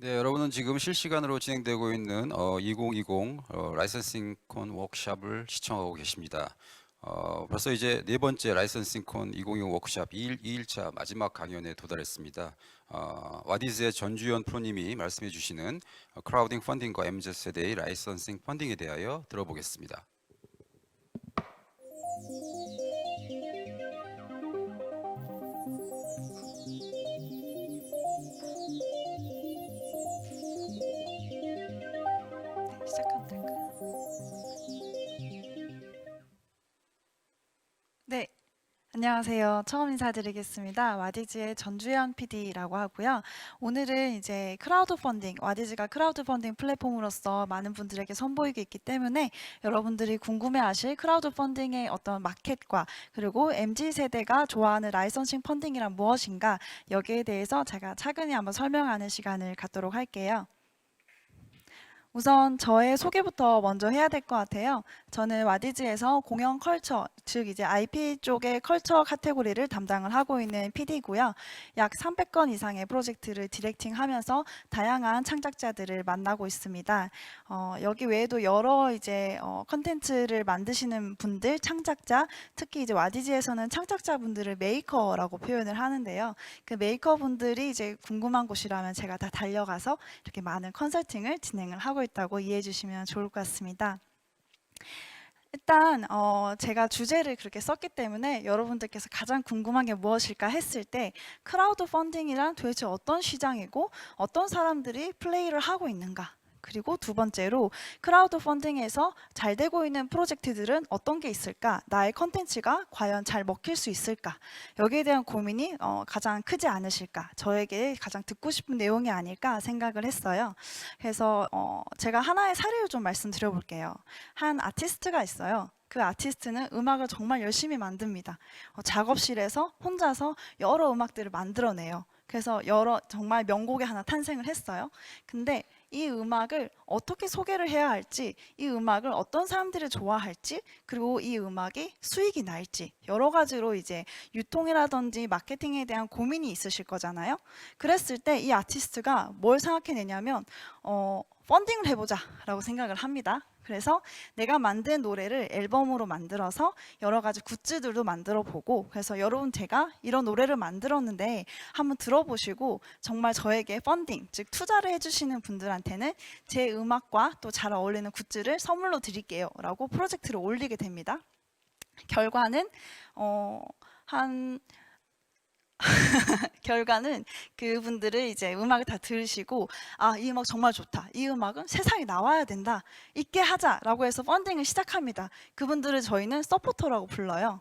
네, 여러분은 지금 실시간으로 진행되고 있는 2020 라이선싱콘 워크샵을 시청하고 계십니다. 벌써 이제 네 번째 라이선싱콘 2020 워크샵 2일차 마지막 강연에 도달했습니다. 와디즈의 전주현 프로님이 말씀해 주시는 크라우딩 펀딩과 MZ세대의 라이선싱 펀딩에 대하여 들어보겠습니다. 시작하면 될까요? 네, 안녕하세요. 처음 인사드리겠습니다. 와디즈의 전주현 PD라고 하고요. 오늘은 이제 크라우드 펀딩, 와디즈가 크라우드 펀딩 플랫폼으로서 많은 분들에게 선보이고 있기 때문에 여러분들이 궁금해하실 크라우드 펀딩의 어떤 마켓과 그리고 MZ세대가 좋아하는 라이선싱 펀딩이란 무엇인가 여기에 대해서 제가 차근히 한번 설명하는 시간을 갖도록 할게요. 우선 저의 소개부터 먼저 해야 될 것 같아요. 저는 와디즈에서 공연 컬처, 즉 이제 IP 쪽의 컬처 카테고리를 담당을 하고 있는 PD고요. 약 300건 이상의 프로젝트를 디렉팅하면서 다양한 창작자들을 만나고 있습니다. 여기 외에도 여러 이제 컨텐츠를 만드시는 분들, 창작자, 특히 이제 와디즈에서는 창작자분들을 메이커라고 표현을 하는데요. 그 메이커 분들이 이제 궁금한 곳이라면 제가 다 달려가서 이렇게 많은 컨설팅을 진행을 하고 있다고 이해해 주시면 좋을 것 같습니다. 일단 제가 주제를 그렇게 썼기 때문에 여러분들께서 가장 궁금한 게 무엇일까 했을 때 크라우드 펀딩이란 도대체 어떤 시장이고 어떤 사람들이 플레이를 하고 있는가, 그리고 두 번째로 크라우드 펀딩에서 잘 되고 있는 프로젝트들은 어떤 게 있을까, 나의 컨텐츠가 과연 잘 먹힐 수 있을까, 여기에 대한 고민이 가장 크지 않으실까, 저에게 가장 듣고 싶은 내용이 아닐까 생각을 했어요. 그래서 제가 하나의 사례를 좀 말씀드려 볼게요. 한 아티스트가 있어요. 그 아티스트는 음악을 정말 열심히 만듭니다. 작업실에서 혼자서 여러 음악들을 만들어내요. 그래서 여러 정말 명곡이 하나 탄생을 했어요. 근데 이 음악을 어떻게 소개를 해야 할지, 이 음악을 어떤 사람들이 좋아할지, 그리고 이 음악이 수익이 날지 여러 가지로 이제 유통이라든지 마케팅에 대한 고민이 있으실 거잖아요. 그랬을 때 이 아티스트가 뭘 생각해내냐면 펀딩을 해보자라고 생각을 합니다. 그래서 내가 만든 노래를 앨범으로 만들어서 여러 가지 굿즈들도 만들어 보고, 그래서 여러분 제가 이런 노래를 만들었는데 한번 들어보시고 정말 저에게 펀딩, 즉 투자를 해주시는 분들한테는 제 음악과 또 잘 어울리는 굿즈를 선물로 드릴게요 라고 프로젝트를 올리게 됩니다. 결과는 한 결과는 그분들을 이제 음악을 다 들으시고, 아, 이 음악 정말 좋다, 이 음악은 세상에 나와야 된다, 있게 하자라고 해서 펀딩을 시작합니다. 그분들을 저희는 서포터라고 불러요.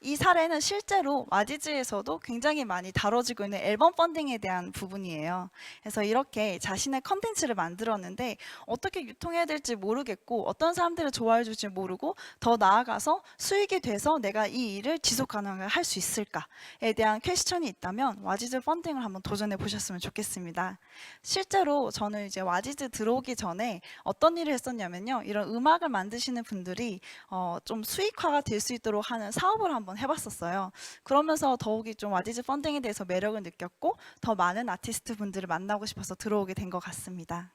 이 사례는 실제로 와디즈에서도 굉장히 많이 다뤄지고 있는 앨범 펀딩에 대한 부분이에요. 그래서 이렇게 자신의 컨텐츠를 만들었는데 어떻게 유통해야 될지 모르겠고 어떤 사람들을 좋아해 줄지 모르고 더 나아가서 수익이 돼서 내가 이 일을 지속 가능하게 할 수 있을까에 대한 퀘스천이 있다면 와디즈 펀딩을 한번 도전해 보셨으면 좋겠습니다. 실제로 저는 이제 와디즈 들어오기 전에 어떤 일을 했었냐면요, 이런 음악을 만드시는 분들이 좀 수익화가 될 수 있도록 하는 사업을 한번 해봤었어요. 그러면서 더욱이 좀 와디즈 펀딩에 대해서 매력을 느꼈고 더 많은 아티스트 분들을 만나고 싶어서 들어오게 된 것 같습니다.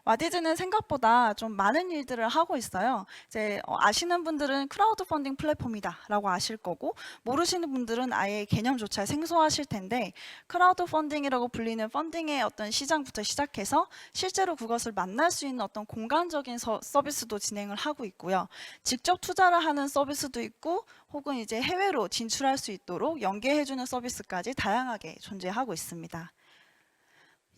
와디즈는 생각보다 좀 많은 일들을 하고 있어요. 이제 아시는 분들은 크라우드 펀딩 플랫폼이다라고 아실 거고, 모르시는 분들은 아예 개념조차 생소하실 텐데, 크라우드 펀딩이라고 불리는 펀딩의 어떤 시장부터 시작해서 실제로 그것을 만날 수 있는 어떤 공간적인 서비스도 진행을 하고 있고요. 직접 투자를 하는 서비스도 있고, 혹은 이제 해외로 진출할 수 있도록 연계해주는 서비스까지 다양하게 존재하고 있습니다.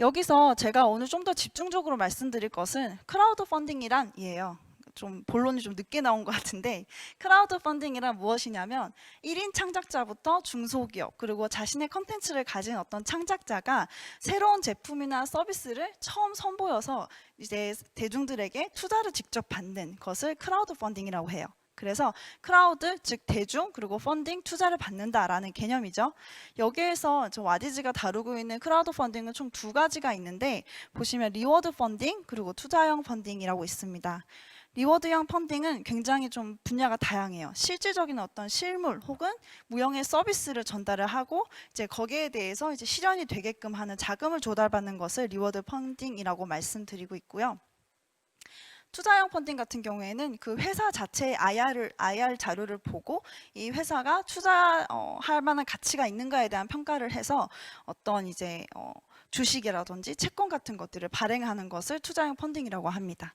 여기서 제가 오늘 좀 더 집중적으로 말씀드릴 것은 크라우드 펀딩이란 이에요. 좀 본론이 좀 늦게 나온 것 같은데, 크라우드 펀딩이란 무엇이냐면 1인 창작자부터 중소기업, 그리고 자신의 컨텐츠를 가진 어떤 창작자가 새로운 제품이나 서비스를 처음 선보여서 이제 대중들에게 투자를 직접 받는 것을 크라우드 펀딩이라고 해요. 그래서 크라우드, 즉 대중, 그리고 펀딩, 투자를 받는다라는 개념이죠. 여기에서 저 와디즈가 다루고 있는 크라우드 펀딩은 총 두 가지가 있는데, 보시면 리워드 펀딩 그리고 투자형 펀딩이라고 있습니다. 리워드형 펀딩은 굉장히 좀 분야가 다양해요. 실질적인 어떤 실물 혹은 무형의 서비스를 전달을 하고 이제 거기에 대해서 이제 실현이 되게끔 하는 자금을 조달받는 것을 리워드 펀딩이라고 말씀드리고 있고요. 투자형 펀딩 같은 경우에는 그 회사 자체의 IR 자료를 보고 이 회사가 투자할 만한 가치가 있는가에 대한 평가를 해서 어떤 이제 주식이라든지 채권 같은 것들을 발행하는 것을 투자형 펀딩이라고 합니다.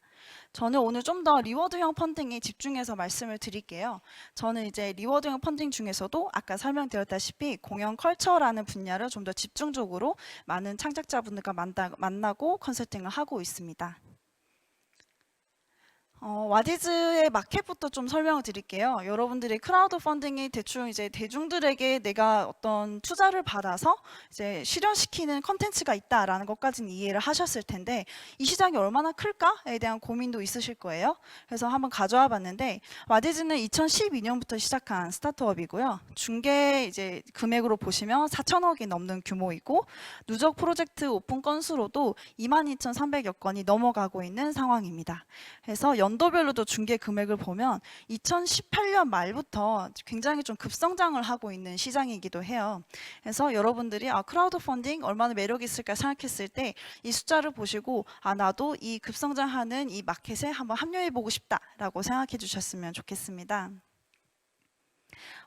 저는 오늘 좀 더 리워드형 펀딩에 집중해서 말씀을 드릴게요. 저는 이제 리워드형 펀딩 중에서도 아까 설명드렸다시피 공연 컬처라는 분야를 좀 더 집중적으로 많은 창작자분들과 만나고 컨설팅을 하고 있습니다. 와디즈의 마켓부터 좀 설명을 드릴게요. 여러분들이 크라우드 펀딩이 대충 이제 대중들에게 내가 어떤 투자를 받아서 이제 실현시키는 컨텐츠가 있다라는 것까지는 이해를 하셨을 텐데 이 시장이 얼마나 클까에 대한 고민도 있으실 거예요. 그래서 한번 가져와 봤는데 와디즈는 2012년부터 시작한 스타트업이고요. 중개 이제 금액으로 보시면 4천억이 넘는 규모이고 누적 프로젝트 오픈 건수로도 22,300여 건이 넘어가고 있는 상황입니다. 그래서 연도별로도 중개 금액을 보면 2018년 말부터 굉장히 좀 급성장을 하고 있는 시장이기도 해요. 그래서 여러분들이 크라우드 펀딩 얼마나 매력이 있을까 생각했을 때 이 숫자를 보시고 나도 이 급성장하는 이 마켓에 한번 합류해 보고 싶다라고 생각해 주셨으면 좋겠습니다.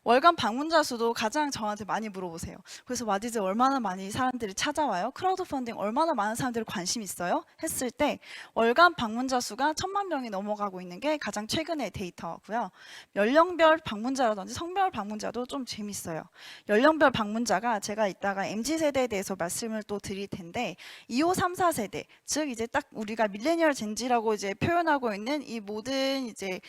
월간 방문자 수도 가장 저한테 많이 물어보세요. 그래서 와디즈 얼마나 많이 사람들이 찾아와요? 크라우드 펀딩 얼마나 많은 사람들이 관심 있어요? 했을 때 월간 방문자 수가 1,000만 명이 넘어가고 있는 게 가장 최근의 데이터고요. 연령별 방문자라든지 성별 방문자도 좀 재밌어요. 연령별 방문자가 제가 이따가 MZ세대에 대해서 말씀을 또 드릴 텐데 25, 34 세대, 즉 이제 딱 우리가 밀레니얼 젠지라고 이제 표현하고 있는 이 모든 이제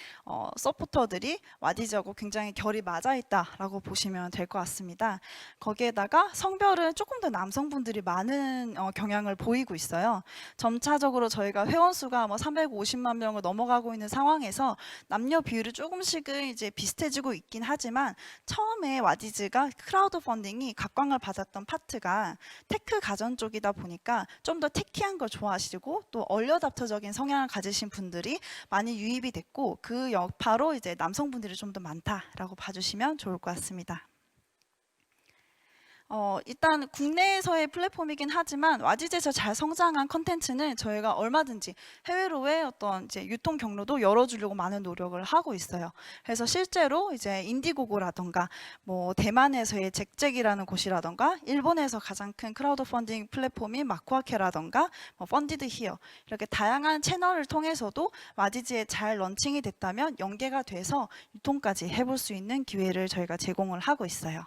서포터들이 와디즈하고 굉장히 결이 맞아 있다라고 보시면 될 것 같습니다. 거기에다가 성별은 조금 더 남성분들이 많은 경향을 보이고 있어요. 점차적으로 저희가 회원 수가 뭐 350만 명을 넘어가고 있는 상황에서 남녀 비율이 조금씩은 이제 비슷해지고 있긴 하지만 처음에 와디즈가 크라우드 펀딩이 각광을 받았던 파트가 테크 가전 쪽이다 보니까 좀 더 테키한 걸 좋아하시고 또 얼리어답터적인 성향을 가지신 분들이 많이 유입이 됐고 그 여파로 이제 남성분들이 좀 더 많다라고 봐주시면 좋을 것 같습니다. 일단 국내에서의 플랫폼이긴 하지만 와디즈에서 잘 성장한 컨텐츠는 저희가 얼마든지 해외로의 어떤 이제 유통 경로도 열어주려고 많은 노력을 하고 있어요. 그래서 실제로 이제 인디고고라던가 뭐 대만에서의 잭잭이라는 곳이라던가 일본에서 가장 큰 크라우드 펀딩 플랫폼인 마쿠아케라던가 뭐 펀디드 히어 이렇게 다양한 채널을 통해서도 와디즈에 잘 런칭이 됐다면 연계가 돼서 유통까지 해볼 수 있는 기회를 저희가 제공을 하고 있어요.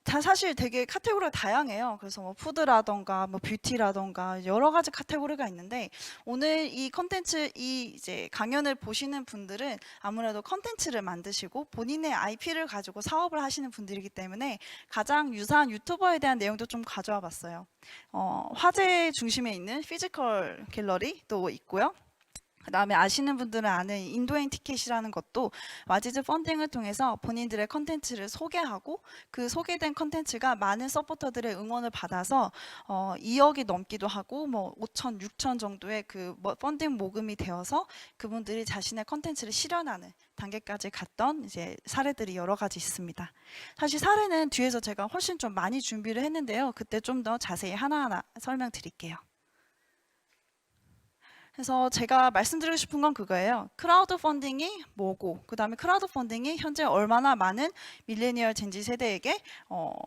다 사실 되게 카테고리가 다양해요. 그래서 뭐 푸드라던가 뭐 뷰티라던가 여러 가지 카테고리가 있는데 오늘 이 컨텐츠 이 이제 강연을 보시는 분들은 아무래도 컨텐츠를 만드시고 본인의 IP를 가지고 사업을 하시는 분들이기 때문에 가장 유사한 유튜버에 대한 내용도 좀 가져와 봤어요. 화제 중심에 있는 피지컬 갤러리도 있고요. 그 다음에 아시는 분들은 아는 인도행 티켓이라는 것도 와디즈 펀딩을 통해서 본인들의 컨텐츠를 소개하고 그 소개된 컨텐츠가 많은 서포터들의 응원을 받아서 2억이 넘기도 하고 뭐 5천, 6천 정도의 그 펀딩 모금이 되어서 그분들이 자신의 컨텐츠를 실현하는 단계까지 갔던 이제 사례들이 여러 가지 있습니다. 사실 사례는 뒤에서 제가 훨씬 좀 많이 준비를 했는데요. 그때 좀 더 자세히 하나하나 설명드릴게요. 그래서 제가 말씀드리고 싶은 건 그거예요. 크라우드 펀딩이 뭐고 그 다음에 크라우드 펀딩이 현재 얼마나 많은 밀레니얼 젠지 세대에게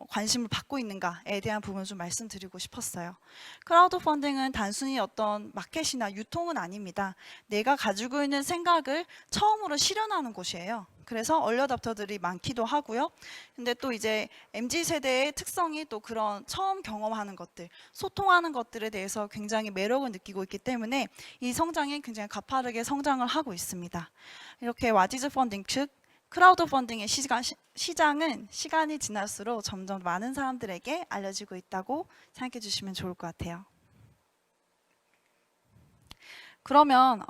관심을 받고 있는가에 대한 부분을 좀 말씀드리고 싶었어요. 크라우드 펀딩은 단순히 어떤 마켓이나 유통은 아닙니다. 내가 가지고 있는 생각을 처음으로 실현하는 곳이에요. 그래서 얼리어답터들이 많기도 하고요. 근데 또 이제 MZ 세대의 특성이 또 그런 처음 경험하는 것들, 소통하는 것들에 대해서 굉장히 매력을 느끼고 있기 때문에 이 성장이 굉장히 가파르게 성장을 하고 있습니다. 이렇게 와디즈 펀딩, 즉 크라우드 펀딩의 시장은 시간이 지날수록 점점 많은 사람들에게 알려지고 있다고 생각해 주시면 좋을 것 같아요. 그러면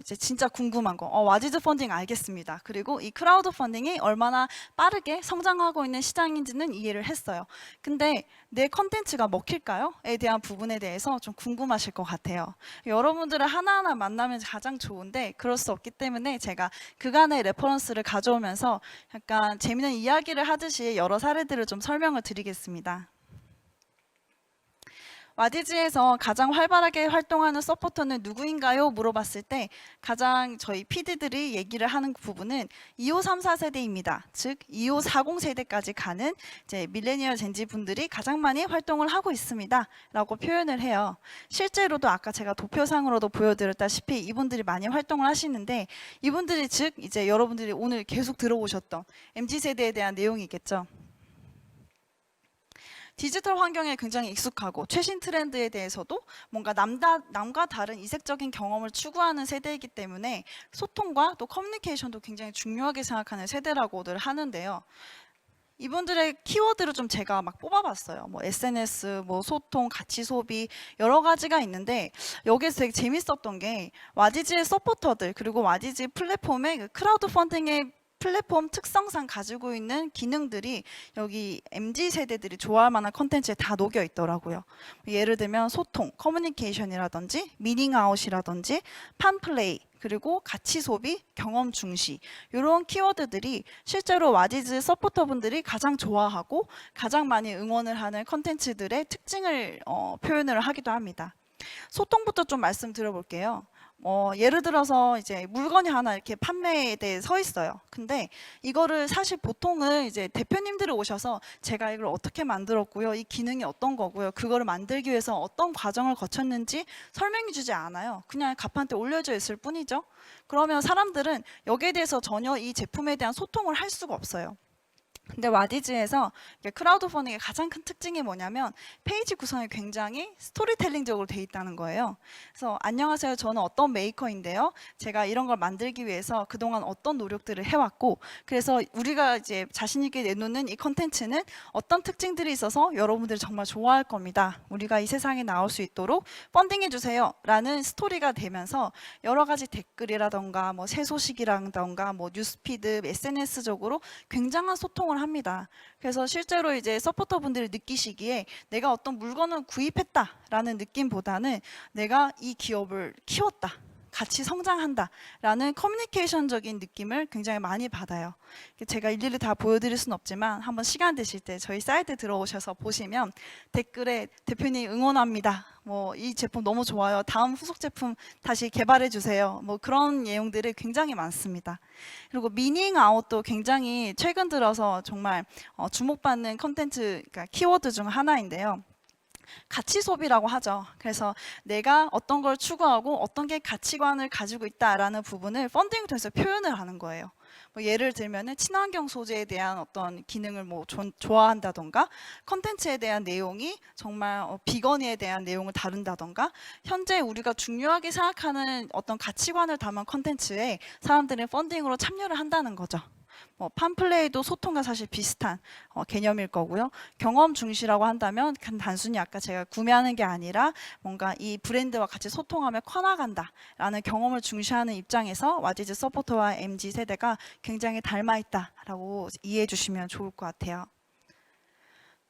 이제 진짜 궁금한 거, 와디즈 펀딩 알겠습니다. 그리고 이 크라우드 펀딩이 얼마나 빠르게 성장하고 있는 시장인지는 이해를 했어요. 근데 내 컨텐츠가 먹힐까요?에 대한 부분에 대해서 좀 궁금하실 것 같아요. 여러분들을 하나하나 만나면 가장 좋은데 그럴 수 없기 때문에 제가 그간의 레퍼런스를 가져오면서 약간 재미있는 이야기를 하듯이 여러 사례들을 좀 설명을 드리겠습니다. 와디즈에서 가장 활발하게 활동하는 서포터는 누구인가요? 물어봤을 때 가장 저희 PD들이 얘기를 하는 부분은 2534 세대입니다. 즉 2540 세대까지 가는 이제 밀레니얼 젠지 분들이 가장 많이 활동을 하고 있습니다. 라고 표현을 해요. 실제로도 아까 제가 도표상으로도 보여드렸다시피 이분들이 많이 활동을 하시는데 이분들이 즉 이제 여러분들이 오늘 계속 들어오셨던 MZ 세대에 대한 내용이겠죠. 디지털 환경에 굉장히 익숙하고 최신 트렌드에 대해서도 뭔가 남과 다른 이색적인 경험을 추구하는 세대이기 때문에 소통과 또 커뮤니케이션도 굉장히 중요하게 생각하는 세대라고들 하는데요. 이분들의 키워드를 좀 제가 막 뽑아봤어요. 뭐 SNS, 뭐 소통, 가치 소비 여러 가지가 있는데 여기서 되게 재밌었던 게 와디즈의 서포터들 그리고 와디즈 플랫폼의 그 크라우드 펀딩의 플랫폼 특성상 가지고 있는 기능들이 여기 MZ 세대들이 좋아할 만한 컨텐츠에 다 녹여 있더라고요. 예를 들면 소통, 커뮤니케이션이라든지 미닝아웃이라든지 판플레이 그리고 가치 소비, 경험 중시 이런 키워드들이 실제로 와디즈 서포터분들이 가장 좋아하고 가장 많이 응원을 하는 컨텐츠들의 특징을 표현을 하기도 합니다. 소통부터 좀 말씀드려볼게요. 예를 들어서 이제 물건이 하나 이렇게 판매에 대해 서 있어요. 근데 이거를 사실 보통은 이제 대표님들이 오셔서 제가 이걸 어떻게 만들었고요. 이 기능이 어떤 거고요. 그거를 만들기 위해서 어떤 과정을 거쳤는지 설명해 주지 않아요. 그냥 갑판대 올려져 있을 뿐이죠. 그러면 사람들은 여기에 대해서 전혀 이 제품에 대한 소통을 할 수가 없어요. 근데 와디즈에서 크라우드 펀딩의 가장 큰 특징이 뭐냐면 페이지 구성이 굉장히 스토리텔링적으로 돼 있다는 거예요. 그래서 안녕하세요. 저는 어떤 메이커인데요. 제가 이런 걸 만들기 위해서 그동안 어떤 노력들을 해왔고 그래서 우리가 이제 자신 있게 내놓는 이 컨텐츠는 어떤 특징들이 있어서 여러분들이 정말 좋아할 겁니다. 우리가 이 세상에 나올 수 있도록 펀딩해 주세요. 라는 스토리가 되면서 여러 가지 댓글이라던가 뭐 새 소식이라던가 뭐 뉴스피드, SNS적으로 굉장한 소통을 합니다. 그래서 실제로 이제 서포터 분들이 느끼시기에 내가 어떤 물건을 구입했다라는 느낌보다는 내가 이 기업을 키웠다. 같이 성장한다라는 커뮤니케이션적인 느낌을 굉장히 많이 받아요. 제가 일일이 다 보여드릴 수는 없지만 한번 시간 되실 때 저희 사이트 들어오셔서 보시면 댓글에 대표님 응원합니다. 뭐 이 제품 너무 좋아요. 다음 후속 제품 다시 개발해 주세요. 뭐 그런 내용들이 굉장히 많습니다. 그리고 미닝 아웃도 굉장히 최근 들어서 정말 주목받는 컨텐츠, 그러니까 키워드 중 하나인데요. 가치 소비라고 하죠. 그래서 내가 어떤 걸 추구하고 어떤 게 가치관을 가지고 있다라는 부분을 펀딩을 통해서 표현을 하는 거예요. 뭐 예를 들면은 친환경 소재에 대한 어떤 기능을 뭐 좋아한다던가 컨텐츠에 대한 내용이 정말 비건에 대한 내용을 다룬다던가 현재 우리가 중요하게 생각하는 어떤 가치관을 담은 컨텐츠에 사람들은 펀딩으로 참여를 한다는 거죠. 뭐 판플레이도 소통과 사실 비슷한 개념일 거고요. 경험 중시라고 한다면 단순히 아까 제가 구매하는 게 아니라 뭔가 이 브랜드와 같이 소통하며 커나간다라는 경험을 중시하는 입장에서 와디즈 서포터와 MZ 세대가 굉장히 닮아 있다라고 이해해 주시면 좋을 것 같아요.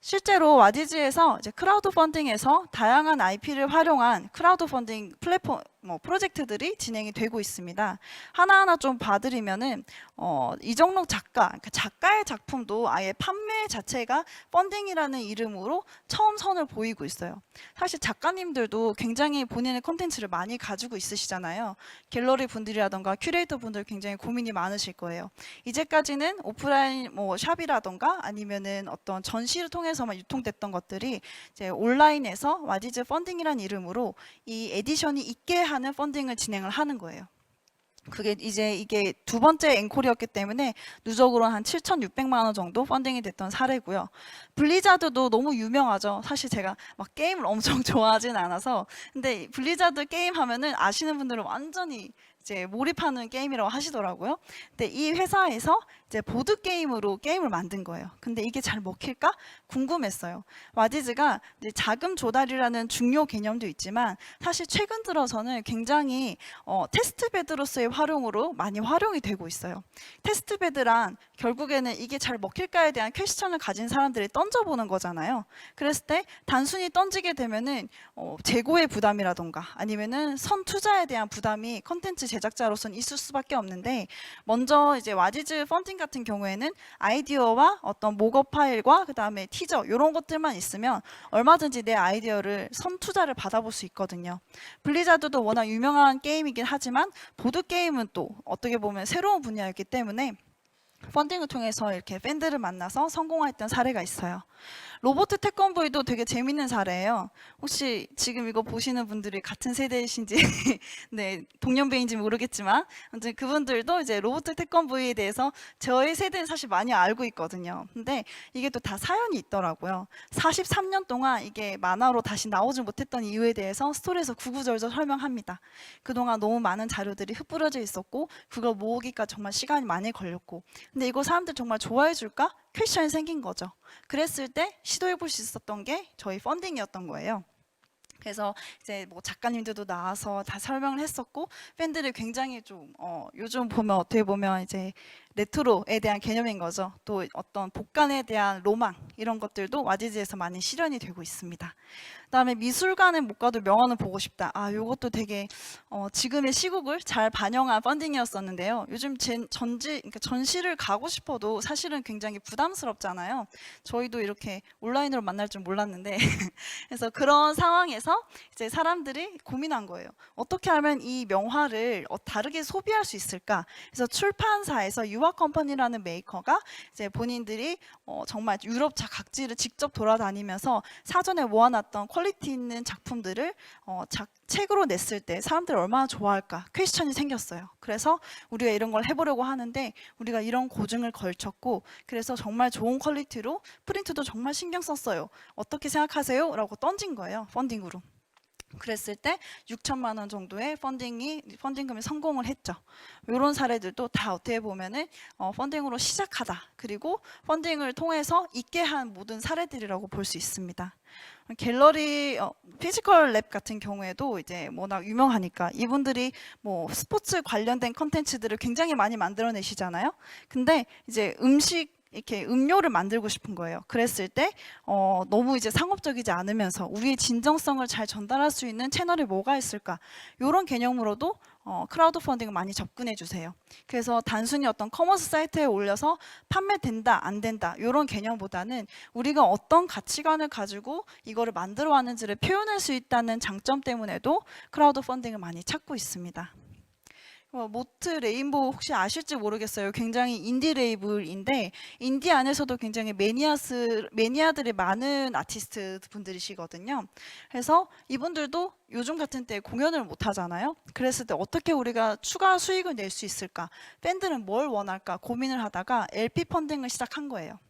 실제로 와디즈에서 이제 크라우드 펀딩에서 다양한 IP를 활용한 크라우드 펀딩 플랫폼 프로젝트들이 진행이 되고 있습니다. 하나하나 좀 봐드리면은 이정록 작가, 그러니까 작가의 작품도 아예 판매 자체가 펀딩이라는 이름으로 처음 선을 보이고 있어요. 사실 작가님들도 굉장히 본인의 콘텐츠를 많이 가지고 있으시잖아요. 갤러리 분들이라던가 큐레이터 분들 굉장히 고민이 많으실 거예요. 이제까지는 오프라인 뭐 샵이라던가 아니면은 어떤 전시를 통해서만 유통됐던 것들이 이제 온라인에서 와디즈 펀딩이라는 이름으로 이 에디션이 있게 하는 펀딩을 진행을 하는 거예요. 그게 이제 이게 두 번째 앵콜이었기 때문에 누적으로 한 7,600만 원 정도 펀딩이 됐던 사례고요. 블리자드도 너무 유명하죠. 사실 제가 막 게임을 엄청 좋아하진 않아서 근데 블리자드 게임 하면은 아시는 분들은 완전히 이제 몰입하는 게임이라고 하시더라고요. 근데 이 회사에서 이제 보드 게임으로 게임을 만든 거예요. 근데 이게 잘 먹힐까 궁금했어요. 와디즈가 이제 자금 조달이라는 중요 개념도 있지만 사실 최근 들어서는 굉장히 테스트베드로서의 활용으로 많이 활용이 되고 있어요. 테스트베드란 결국에는 이게 잘 먹힐까에 대한 퀘스천을 가진 사람들이 던져보는 거잖아요. 그랬을 때 단순히 던지게 되면은 재고의 부담이라던가 아니면은 선 투자에 대한 부담이 컨텐츠 제작자로서는 있을 수밖에 없는데, 먼저 이제 와디즈 펀딩 같은 경우에는 아이디어와 어떤 목업 파일과 그 다음에 티저 이런 것들만 있으면 얼마든지 내 아이디어를 선 투자를 받아볼 수 있거든요. 블리자드도 워낙 유명한 게임이긴 하지만 보드 게임은 또 어떻게 보면 새로운 분야였기 때문에 펀딩을 통해서 이렇게 팬들을 만나서 성공했던 사례가 있어요. 로보트 태권브이도 되게 재밌는 사례예요. 혹시 지금 이거 보시는 분들이 같은 세대이신지 네, 동년배인지 모르겠지만 아무튼 그분들도 이제 로보트 태권브이에 대해서 저희 세대는 사실 많이 알고 있거든요. 근데 이게 또 다 사연이 있더라고요. 43년 동안 이게 만화로 다시 나오지 못했던 이유에 대해서 스토리에서 구구절절 설명합니다. 그동안 너무 많은 자료들이 흩뿌려져 있었고 그걸 모으기까지 정말 시간이 많이 걸렸고, 근데 이거 사람들 정말 좋아해 줄까? 퀘션이 생긴 거죠. 그랬을 때 시도해 볼 수 있었던 게 저희 펀딩이었던 거예요. 그래서 이제 뭐 작가님들도 나와서 다 설명을 했었고, 팬들이 굉장히 좀 요즘 보면 어떻게 보면 이제 레트로에 대한 개념인 거죠. 또 어떤 복간에 대한 로망 이런 것들도 와디즈에서 많이 실현이 되고 있습니다. 그다음에 미술관은 못 가도 명언을 보고 싶다. 요것도 되게 지금의 시국을 잘 반영한 펀딩이었었는데요. 요즘 그러니까 전시를 가고 싶어도 사실은 굉장히 부담스럽잖아요. 저희도 이렇게 온라인으로 만날 줄 몰랐는데 그래서 그런 상황에서 이제 사람들이 고민한 거예요. 어떻게 하면 이 명화를 다르게 소비할 수 있을까? 그래서 출판사에서 유아컴퍼니라는 메이커가 이제 본인들이 정말 유럽 각지를 직접 돌아다니면서 사전에 모아놨던 퀄리티 있는 작품들을 책으로 냈을 때 사람들이 얼마나 좋아할까 퀘스천이 생겼어요. 그래서 우리가 이런 걸 해보려고 하는데 우리가 이런 고증을 걸쳤고, 그래서 정말 좋은 퀄리티로 프린트도 정말 신경 썼어요. 어떻게 생각하세요? 라고 던진 거예요. 펀딩으로. 그랬을 때 6천만 원 정도의 펀딩금이 성공을 했죠. 이런 사례들도 다 어떻게 보면은 펀딩으로 시작하다, 그리고 펀딩을 통해서 있게 한 모든 사례들이라고 볼 수 있습니다. 갤러리 피지컬 랩 같은 경우에도 이제 워낙 유명하니까 이분들이 뭐 스포츠 관련된 컨텐츠들을 굉장히 많이 만들어내시잖아요. 근데 이제 이렇게 음료를 만들고 싶은 거예요. 그랬을 때 너무 이제 상업적이지 않으면서 우리의 진정성을 잘 전달할 수 있는 채널이 뭐가 있을까? 이런 개념으로도 크라우드 펀딩을 많이 접근해 주세요. 그래서 단순히 어떤 커머스 사이트에 올려서 판매된다, 안 된다 이런 개념보다는 우리가 어떤 가치관을 가지고 이거를 만들어 왔는지를 표현할 수 있다는 장점 때문에도 크라우드 펀딩을 많이 찾고 있습니다. 모트 레인보우 혹시 아실지 모르겠어요. 굉장히 인디 레이블인데 인디 안에서도 굉장히 매니아들이 많은 아티스트 분들이시거든요. 그래서 이분들도 요즘 같은 때 공연을 못 하잖아요. 그랬을 때 어떻게 우리가 추가 수익을 낼 수 있을까? 팬들은 뭘 원할까 고민을 하다가 LP 펀딩을 시작한 거예요.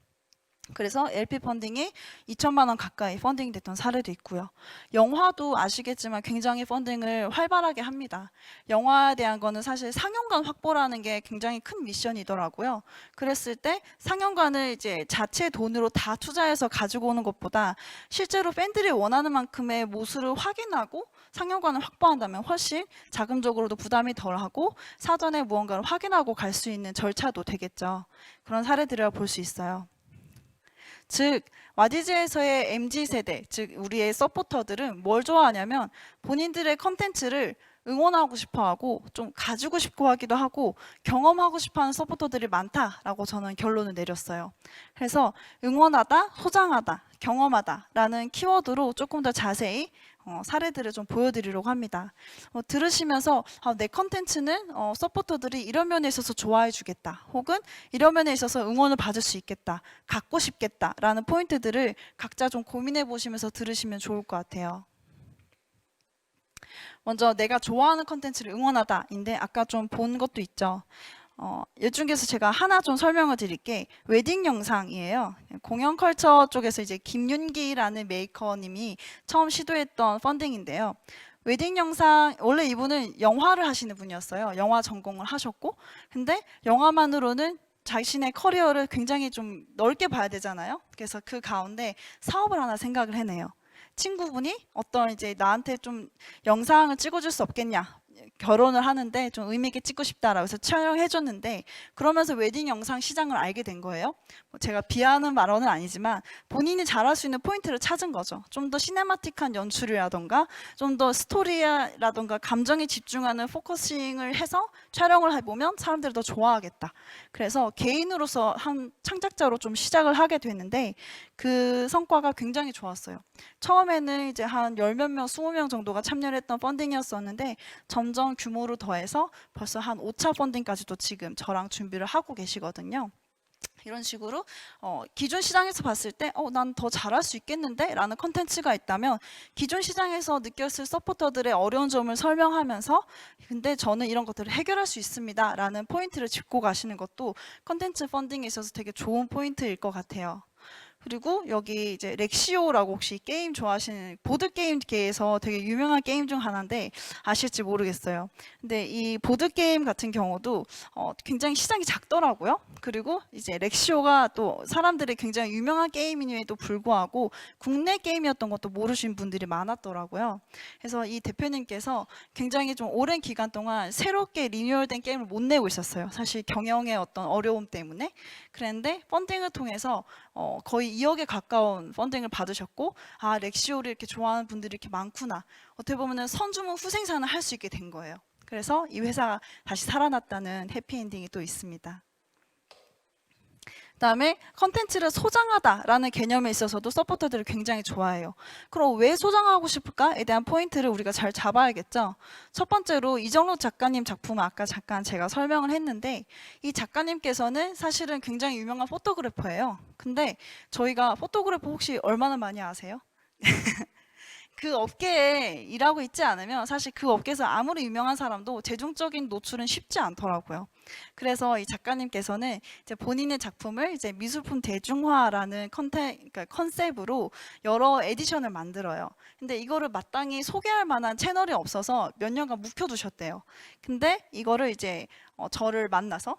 그래서 LP 펀딩이 2천만 원 가까이 펀딩이 됐던 사례도 있고요. 영화도 아시겠지만 굉장히 펀딩을 활발하게 합니다. 영화에 대한 거는 사실 상영관 확보라는 게 굉장히 큰 미션이더라고요. 그랬을 때 상영관을 이제 자체 돈으로 다 투자해서 가지고 오는 것보다 실제로 팬들이 원하는 만큼의 모수를 확인하고 상영관을 확보한다면 훨씬 자금적으로도 부담이 덜하고 사전에 무언가를 확인하고 갈 수 있는 절차도 되겠죠. 그런 사례들이라고 볼 수 있어요. 즉 와디즈에서의 MZ세대, 즉 우리의 서포터들은 뭘 좋아하냐면 본인들의 컨텐츠를 응원하고 싶어하고 좀 가지고 싶어 하기도 하고 경험하고 싶어하는 서포터들이 많다라고 저는 결론을 내렸어요. 그래서 응원하다, 소장하다, 경험하다 라는 키워드로 조금 더 자세히 사례들을 좀 보여드리려고 합니다. 들으시면서 내 컨텐츠는 서포터들이 이런 면에 있어서 좋아해 주겠다, 혹은 이런 면에 있어서 응원을 받을 수 있겠다, 갖고 싶겠다 라는 포인트들을 각자 좀 고민해 보시면서 들으시면 좋을 것 같아요. 먼저 내가 좋아하는 컨텐츠를 응원하다인데 아까 좀 본 것도 있죠. 이 중에서 제가 하나 좀 설명을 드릴게, 웨딩 영상이에요. 공연 컬처 쪽에서 이제 김윤기라는 메이커님이 처음 시도했던 펀딩인데요. 웨딩 영상, 원래 이분은 영화를 하시는 분이었어요. 영화 전공을 하셨고, 근데 영화만으로는 자신의 커리어를 굉장히 좀 넓게 봐야 되잖아요. 그래서 그 가운데 사업을 하나 생각을 해내요. 친구분이 어떤 이제 나한테 좀 영상을 찍어줄 수 없겠냐. 결혼을 하는데 좀 의미 있게 찍고 싶다라고 해서 촬영해줬는데, 그러면서 웨딩 영상 시장을 알게 된 거예요. 뭐 제가 비하하는 발언은 아니지만 본인이 잘할 수 있는 포인트를 찾은 거죠. 좀 더 시네마틱한 연출이라던가 좀 더 스토리라던가 감정에 집중하는 포커싱을 해서 촬영을 해보면 사람들이 더 좋아하겠다. 그래서 개인으로서 한 창작자로 좀 시작을 하게 됐는데 그 성과가 굉장히 좋았어요. 처음에는 이제 한 열 몇 명, 20명 정도가 참여를 했던 펀딩이었었는데 점점 규모를 더해서 벌써 한 5차 펀딩까지도 지금 저랑 준비를 하고 계시거든요. 이런 식으로 기존 시장에서 봤을 때 난 더 잘할 수 있겠는데? 라는 컨텐츠가 있다면 기존 시장에서 느꼈을 서포터들의 어려운 점을 설명하면서 근데 저는 이런 것들을 해결할 수 있습니다 라는 포인트를 짚고 가시는 것도 컨텐츠 펀딩에 있어서 되게 좋은 포인트일 것 같아요. 그리고 여기 이제 렉시오라고, 혹시 게임 좋아하시는, 보드게임계에서 되게 유명한 게임 중 하나인데 아실지 모르겠어요. 근데 이 보드게임 같은 경우도 굉장히 시장이 작더라고요. 그리고 이제 렉시오가 또 사람들이 굉장히 유명한 게임임에도 불구하고 국내 게임이었던 것도 모르신 분들이 많았더라고요. 그래서 이 대표님께서 굉장히 좀 오랜 기간 동안 새롭게 리뉴얼된 게임을 못 내고 있었어요. 사실 경영의 어떤 어려움 때문에. 그런데 펀딩을 통해서 거의 2억에 가까운 펀딩을 받으셨고, 아, 렉시오를 이렇게 좋아하는 분들이 이렇게 많구나. 어떻게 보면 선주문 후생산을 할 수 있게 된 거예요. 그래서 이 회사가 다시 살아났다는 해피엔딩이 또 있습니다. 그다음에 컨텐츠를 소장하다라는 개념에 있어서도 서포터들을 굉장히 좋아해요. 그럼 왜 소장하고 싶을까에 대한 포인트를 우리가 잘 잡아야겠죠. 첫 번째로 이정록 작가님 작품은 아까 잠깐 제가 설명을 했는데, 이 작가님께서는 사실은 굉장히 유명한 포토그래퍼예요. 근데 저희가 포토그래퍼 혹시 얼마나 많이 아세요? 그 업계에 일하고 있지 않으면 사실 그 업계에서 아무리 유명한 사람도 대중적인 노출은 쉽지 않더라고요. 그래서 이 작가님께서는 이제 본인의 작품을 이제 미술품 대중화라는 그러니까 컨셉으로 여러 에디션을 만들어요. 근데 이거를 마땅히 소개할 만한 채널이 없어서 몇 년간 묵혀두셨대요. 근데 이거를 이제 저를 만나서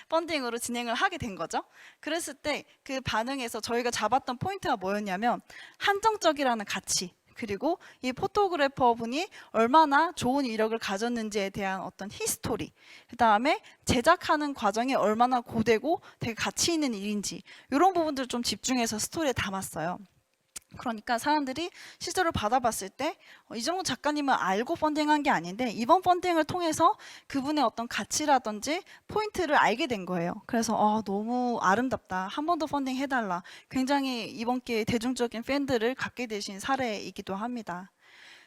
펀딩으로 진행을 하게 된 거죠. 그랬을 때 그 반응에서 저희가 잡았던 포인트가 뭐였냐면, 한정적이라는 가치, 그리고 이 포토그래퍼 분이 얼마나 좋은 이력을 가졌는지에 대한 어떤 히스토리, 그 다음에 제작하는 과정이 얼마나 고되고 되게 가치 있는 일인지, 이런 부분들을 좀 집중해서 스토리에 담았어요. 그러니까 사람들이 실제로 받아봤을 때 이정록 작가님은 알고 펀딩한 게 아닌데 이번 펀딩을 통해서 그분의 어떤 가치라든지 포인트를 알게 된 거예요. 그래서 너무 아름답다, 한 번 더 펀딩 해달라, 굉장히 이번 기회에 대중적인 팬들을 갖게 되신 사례이기도 합니다.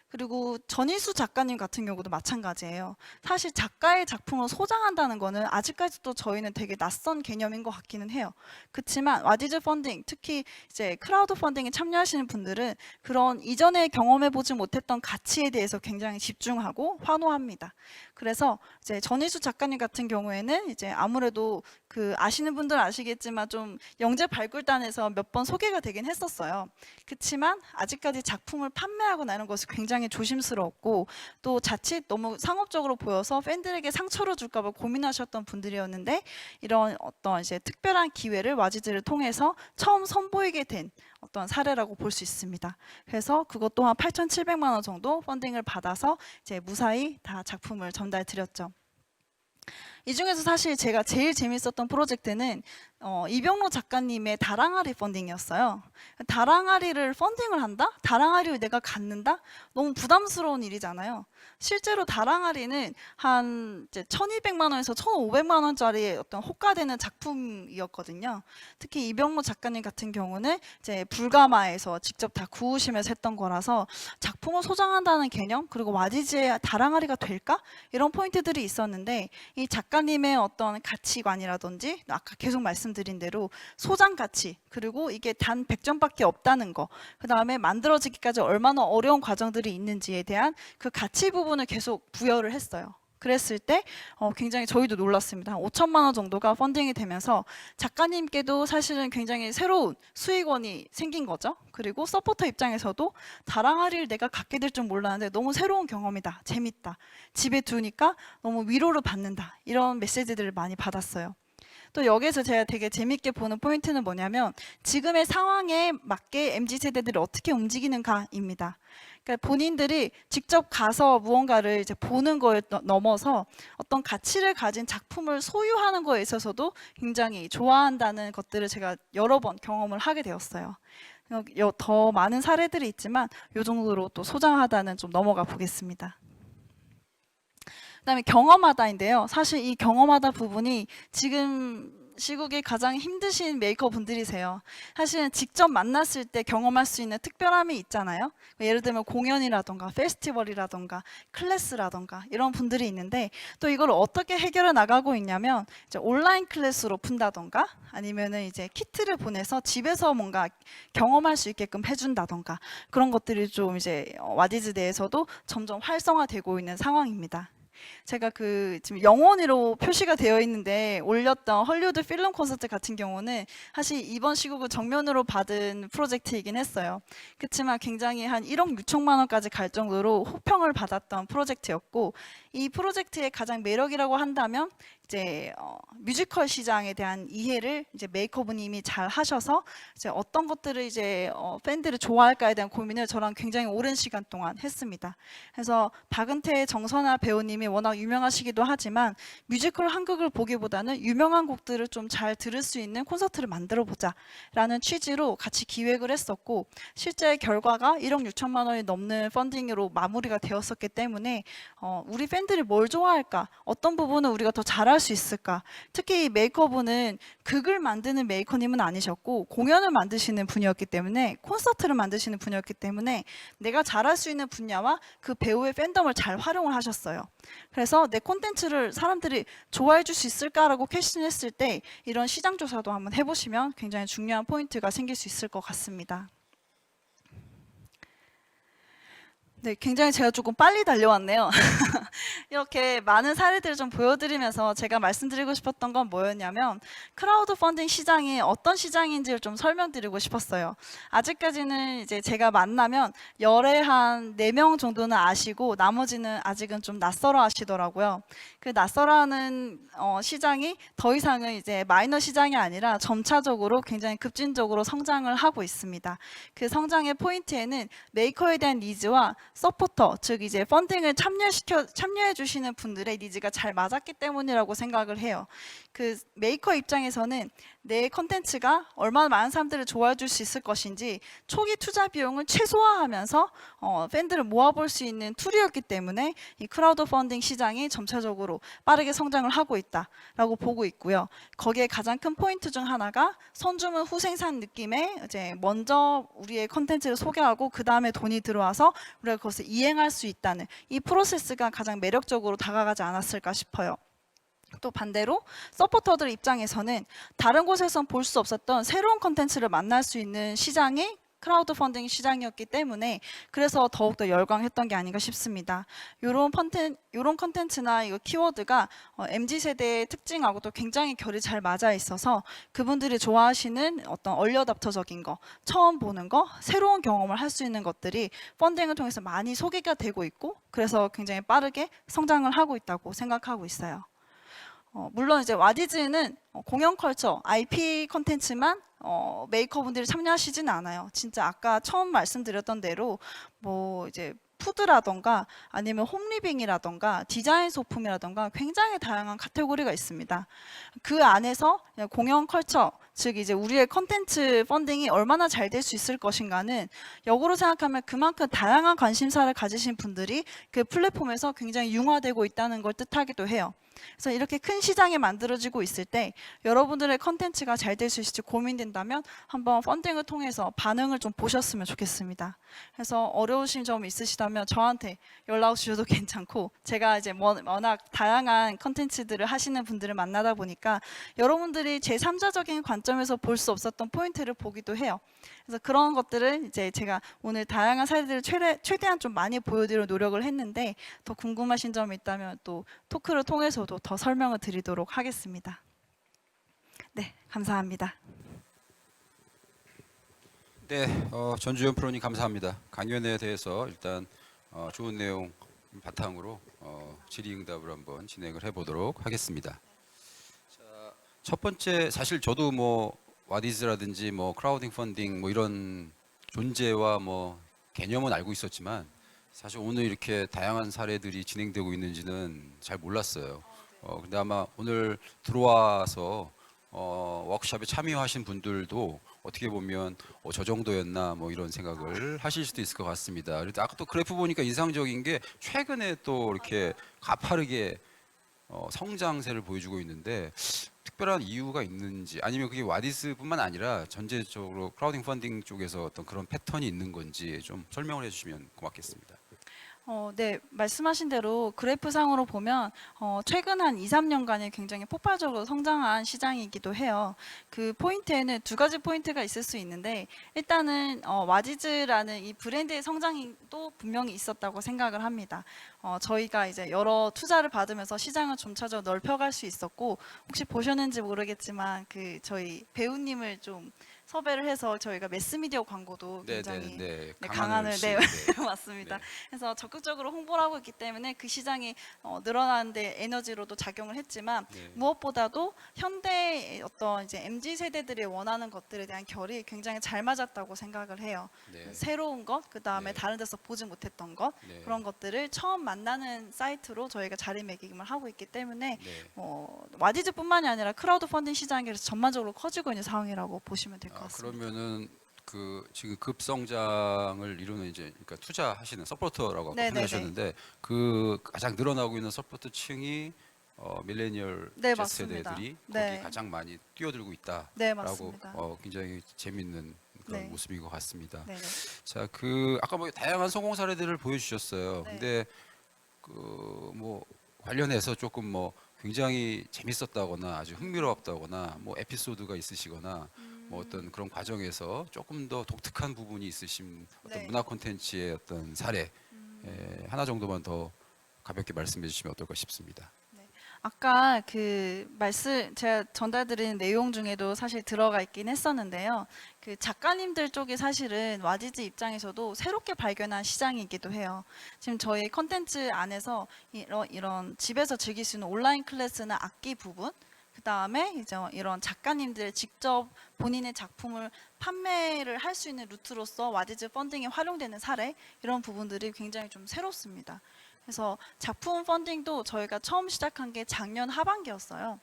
그리고 전일수 작가님 같은 경우도 마찬가지예요. 사실 작가의 작품을 소장한다는 거는 아직까지도 저희는 되게 낯선 개념인 것 같기는 해요. 그렇지만 와디즈 펀딩, 특히 이제 크라우드 펀딩에 참여하시는 분들은 그런 이전에 경험해보지 못했던 가치에 대해서 굉장히 집중하고 환호합니다. 그래서 이제 전일수 작가님 같은 경우에는 이제 아무래도 그 아시는 분들 아시겠지만 좀 영재 발굴단에서 몇 번 소개가 되긴 했었어요. 그렇지만 아직까지 작품을 판매하거나 이런 것을 굉장히 조심스러웠고, 또 자칫 너무 상업적으로 보여서 팬들에게 상처를 줄까 봐 고민하셨던 분들이었는데, 이런 어떤 이제 특별한 기회를 와지즈를 통해서 처음 선보이게 된 어떤 사례라고 볼 수 있습니다. 그래서 그것 또한 8,700만 원 정도 펀딩을 받아서 이제 무사히 다 작품을 전달 드렸죠. 이 중에서 사실 제가 제일 재밌었던 프로젝트는 이병로 작가님의 다랑아리 펀딩이었어요. 다랑아리를 펀딩을 한다? 다랑아리를 내가 갖는다? 너무 부담스러운 일이잖아요. 실제로 다랑아리는 한 이제 1,200만 원에서 1,500만 원짜리 어떤 호가되는 작품이었거든요. 특히 이병로 작가님 같은 경우는 이제 불가마에서 직접 다 구우시면서 했던 거라서 작품을 소장한다는 개념, 그리고 와디즈의 다랑아리가 될까? 이런 포인트들이 있었는데, 이 작가님의 어떤 가치관이라든지 아까 계속 말씀드린 대로 소장 가치, 그리고 이게 단 100점밖에 없다는 거, 그 다음에 만들어지기까지 얼마나 어려운 과정들이 있는지에 대한 그 가치 부분을 계속 부여를 했어요. 그랬을 때 굉장히 저희도 놀랐습니다. 한 5천만 원 정도가 펀딩이 되면서 작가님께도 사실은 굉장히 새로운 수익원이 생긴 거죠. 그리고 서포터 입장에서도 다랑할 일 내가 갖게 될 줄 몰랐는데 너무 새로운 경험이다, 재밌다, 집에 두니까 너무 위로를 받는다, 이런 메시지들을 많이 받았어요. 또 여기에서 제가 되게 재밌게 보는 포인트는 뭐냐면 지금의 상황에 맞게 MZ세대들이 어떻게 움직이는가입니다. 그러니까 본인들이 직접 가서 무언가를 이제 보는 거에 넘어서 어떤 가치를 가진 작품을 소유하는 거에 있어서도 굉장히 좋아한다는 것들을 제가 여러 번 경험을 하게 되었어요. 더 많은 사례들이 있지만 이 정도로 또 소장하다는 좀 넘어가 보겠습니다. 그다음에 경험하다인데요. 사실 이 경험하다 부분이 지금 시국에 가장 힘드신 메이커 분들이세요. 사실은 직접 만났을 때 경험할 수 있는 특별함이 있잖아요. 예를 들면 공연이라던가 페스티벌이라던가 클래스라던가 이런 분들이 있는데 또 이걸 어떻게 해결해 나가고 있냐면 이제 온라인 클래스로 푼다던가 아니면은 이제 키트를 보내서 집에서 뭔가 경험할 수 있게끔 해준다던가 그런 것들이 좀 이제 와디즈 내에서도 점점 활성화되고 있는 상황입니다. 제가 지금 영원히로 표시가 되어 있는데 올렸던 헐리우드 필름 콘서트 같은 경우는 사실 이번 시국을 정면으로 받은 프로젝트이긴 했어요. 그렇지만 굉장히 한 1억 6천만 원까지 갈 정도로 호평을 받았던 프로젝트였고 이 프로젝트의 가장 매력이라고 한다면 이제 뮤지컬 시장에 대한 이해를 이제 메이커브님이 잘 하셔서 이제 어떤 것들을 이제 팬들이 좋아할까에 대한 고민을 저랑 굉장히 오랜 시간 동안 했습니다. 그래서 박은태 정선아 배우님이 워낙 유명하시기도 하지만 뮤지컬 한국을 보기보다는 유명한 곡들을 좀 잘 들을 수 있는 콘서트를 만들어 보자라는 취지로 같이 기획을 했었고 실제 결과가 1억 6천만 원이 넘는 펀딩으로 마무리가 되었었기 때문에 우리 팬들이 뭘 좋아할까, 어떤 부분을 우리가 더 잘할 수 있을까. 특히 이 메이커분은 극을 만드는 메이커님은 아니셨고 공연을 만드시는 분이었기 때문에 콘서트를 만드시는 분이었기 때문에 내가 잘할 수 있는 분야와 그 배우의 팬덤을 잘 활용을 하셨어요. 그래서 내 콘텐츠를 사람들이 좋아해 줄 수 있을까라고 퀘스천했을 때 이런 시장 조사도 한번 해보시면 굉장히 중요한 포인트가 생길 수 있을 것 같습니다. 네, 굉장히 제가 조금 빨리 달려왔네요. 이렇게 많은 사례들을 좀 보여드리면서 제가 말씀드리고 싶었던 건 뭐였냐면 크라우드 펀딩 시장이 어떤 시장인지를 좀 설명드리고 싶었어요. 아직까지는 이제 제가 만나면 열에 한 4명 정도는 아시고 나머지는 아직은 좀 낯설어 하시더라고요. 그 낯설어하는 시장이 더 이상은 이제 마이너 시장이 아니라 점차적으로 굉장히 급진적으로 성장을 하고 있습니다. 그 성장의 포인트에는 메이커에 대한 니즈와 서포터, 즉 이제 펀딩을 참여해 주시는 분들의 니즈가 잘 맞았기 때문이라고 생각을 해요. 그 메이커 입장에서는 내 컨텐츠가 얼마나 많은 사람들을 좋아해 줄 수 있을 것인지 초기 투자 비용을 최소화하면서 팬들을 모아볼 수 있는 툴이었기 때문에 이 크라우드 펀딩 시장이 점차적으로 빠르게 성장을 하고 있다라고 보고 있고요. 거기에 가장 큰 포인트 중 하나가 선주문 후생산 느낌의 이제 먼저 우리의 컨텐츠를 소개하고 그 다음에 돈이 들어와서 우리가 그것을 이행할 수 있다는 이 프로세스가 가장 매력적으로 다가가지 않았을까 싶어요. 또 반대로 서포터들 입장에서는 다른 곳에선 볼 수 없었던 새로운 컨텐츠를 만날 수 있는 시장이 크라우드 펀딩 시장이었기 때문에 그래서 더욱더 열광했던 게 아닌가 싶습니다. 이런 컨텐츠나 이거 키워드가 MZ세대의 특징하고도 굉장히 결이 잘 맞아 있어서 그분들이 좋아하시는 어떤 얼리어답터적인 거, 처음 보는 거, 새로운 경험을 할 수 있는 것들이 펀딩을 통해서 많이 소개가 되고 있고 그래서 굉장히 빠르게 성장을 하고 있다고 생각하고 있어요. 물론 이제 와디즈는 공연 컬처, IP 컨텐츠만 메이커분들이 참여하시지는 않아요. 진짜 아까 처음 말씀드렸던 대로 뭐 이제 푸드라던가 아니면 홈리빙이라던가 디자인 소품이라던가 굉장히 다양한 카테고리가 있습니다. 그 안에서 공연 컬처, 즉 이제 우리의 컨텐츠 펀딩이 얼마나 잘 될 수 있을 것인가는 역으로 생각하면 그만큼 다양한 관심사를 가지신 분들이 그 플랫폼에서 굉장히 융화되고 있다는 걸 뜻하기도 해요. 그래서 이렇게 큰 시장이 만들어지고 있을 때 여러분들의 컨텐츠가 잘 될 수 있을지 고민된다면 한번 펀딩을 통해서 반응을 좀 보셨으면 좋겠습니다. 그래서 어려우신 점 있으시다면 저한테 연락 주셔도 괜찮고 제가 이제 워낙 다양한 컨텐츠들을 하시는 분들을 만나다 보니까 여러분들이 제3자적인 관점 관점에서 볼 수 없었던 포인트를 보기도 해요. 그래서 그런 것들을 이제 제가 오늘 다양한 사례들을 최대한 좀 많이 보여드리려 노력을 했는데 더 궁금하신 점이 있다면 또 토크를 통해서도 더 설명을 드리도록 하겠습니다. 네, 감사합니다. 네, 전주현 프로님 감사합니다. 강연에 대해서 일단 좋은 내용 바탕으로 질의응답을 한번 진행을 해보도록 하겠습니다. 자, 첫 번째 사실 저도 뭐 와디즈라든지 뭐 크라우딩 펀딩 뭐 이런 존재와 뭐 개념은 알고 있었지만 사실 오늘 이렇게 다양한 사례들이 진행되고 있는지는 잘 몰랐어요. 근데 아마 오늘 들어와서 워크숍에 참여하신 분들도 어떻게 보면 저 정도였나 뭐 이런 생각을 하실 수도 있을 것 같습니다. 그래도 아까 또 그래프 보니까 인상적인 게 최근에 또 이렇게 가파르게 성장세를 보여주고 있는데 특별한 이유가 있는지 아니면 그게 와디스뿐만 아니라 전체적으로 크라우딩 펀딩 쪽에서 어떤 그런 패턴이 있는 건지 좀 설명을 해주시면 고맙겠습니다. 네, 말씀하신 대로 그래프상으로 보면 최근 한 2, 3년간에 굉장히 폭발적으로 성장한 시장이기도 해요. 그 포인트에는 두 가지 포인트가 있을 수 있는데 일단은 와디즈라는 이 브랜드의 성장이 또 분명히 있었다고 생각을 합니다. 저희가 이제 여러 투자를 받으면서 시장을 점차적으로 넓혀갈 수 있었고 혹시 보셨는지 모르겠지만 그 저희 배우님을 좀 섭외를 해서 저희가 매스미디어 광고도 굉장히 강한을 네, 맞습니다. 네. 그래서 적극적으로 홍보를 하고 있기 때문에 그 시장이 늘어나는데 에너지로도 작용을 했지만 네. 무엇보다도 현대의 어떤 이제 MZ 세대들이 원하는 것들에 대한 결이 굉장히 잘 맞았다고 생각을 해요. 네. 새로운 것, 그 다음에 네. 다른 데서 보지 못했던 것 네. 그런 것들을 처음 만나는 사이트로 저희가 자리매김을 하고 있기 때문에 네. 와디즈뿐만이 아니라 크라우드 펀딩 시장이 전반적으로 커지고 있는 상황이라고 보시면 될 것 같습니다. 그러면은 그 지금 급성장을 이루는 이제 그러니까 투자하시는 서포터라고 아까 네네네. 표현하셨는데 그 가장 늘어나고 있는 서포터층이 밀레니얼 네, Z 맞습니다. 세대들이 네. 거기 가장 많이 뛰어들고 있다라고 네, 맞습니다. 굉장히 재밌는 그런 네. 모습인 것 같습니다. 네네. 자, 그 아까 뭐 다양한 성공 사례들을 보여주셨어요. 네. 근데 그 뭐 관련해서 조금 뭐 굉장히 재밌었다거나 아주 흥미로웠다거나 뭐 에피소드가 있으시거나 뭐 어떤 그런 과정에서 조금 더 독특한 부분이 있으신 어떤 네. 문화 콘텐츠의 어떤 사례 하나 정도만 더 가볍게 말씀해 주시면 어떨까 싶습니다. 아까 제가 전달드린 내용 중에도 사실 들어가 있긴 했었는데요. 그 작가님들 쪽이 사실은 와디즈 입장에서도 새롭게 발견한 시장이기도 해요. 지금 저희 컨텐츠 안에서 이런 집에서 즐길 수 있는 온라인 클래스나 악기 부분, 그 다음에 이제 이런 작가님들 직접 본인의 작품을 판매를 할 수 있는 루트로서 와디즈 펀딩에 활용되는 사례 이런 부분들이 굉장히 좀 새롭습니다. 그래서 작품 펀딩도 저희가 처음 시작한 게 작년 하반기였어요.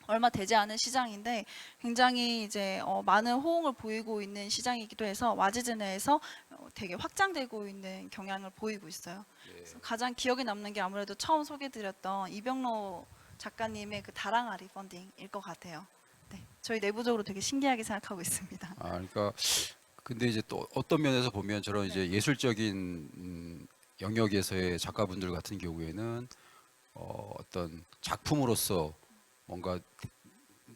얼마 되지 않은 시장인데 굉장히 이제 많은 호응을 보이고 있는 시장이기도 해서 와디즈 내에서 되게 확장되고 있는 경향을 보이고 있어요. 그래서 가장 기억에 남는 게 아무래도 처음 소개드렸던 이병로 작가님의 그 다랑아리 펀딩일 것 같아요. 네, 저희 내부적으로 되게 신기하게 생각하고 있습니다. 그러니까 근데 이제 또 어떤 면에서 보면 저런 이제 예술적인 영역에서의 작가분들 같은 경우에는 어떤 작품으로서 뭔가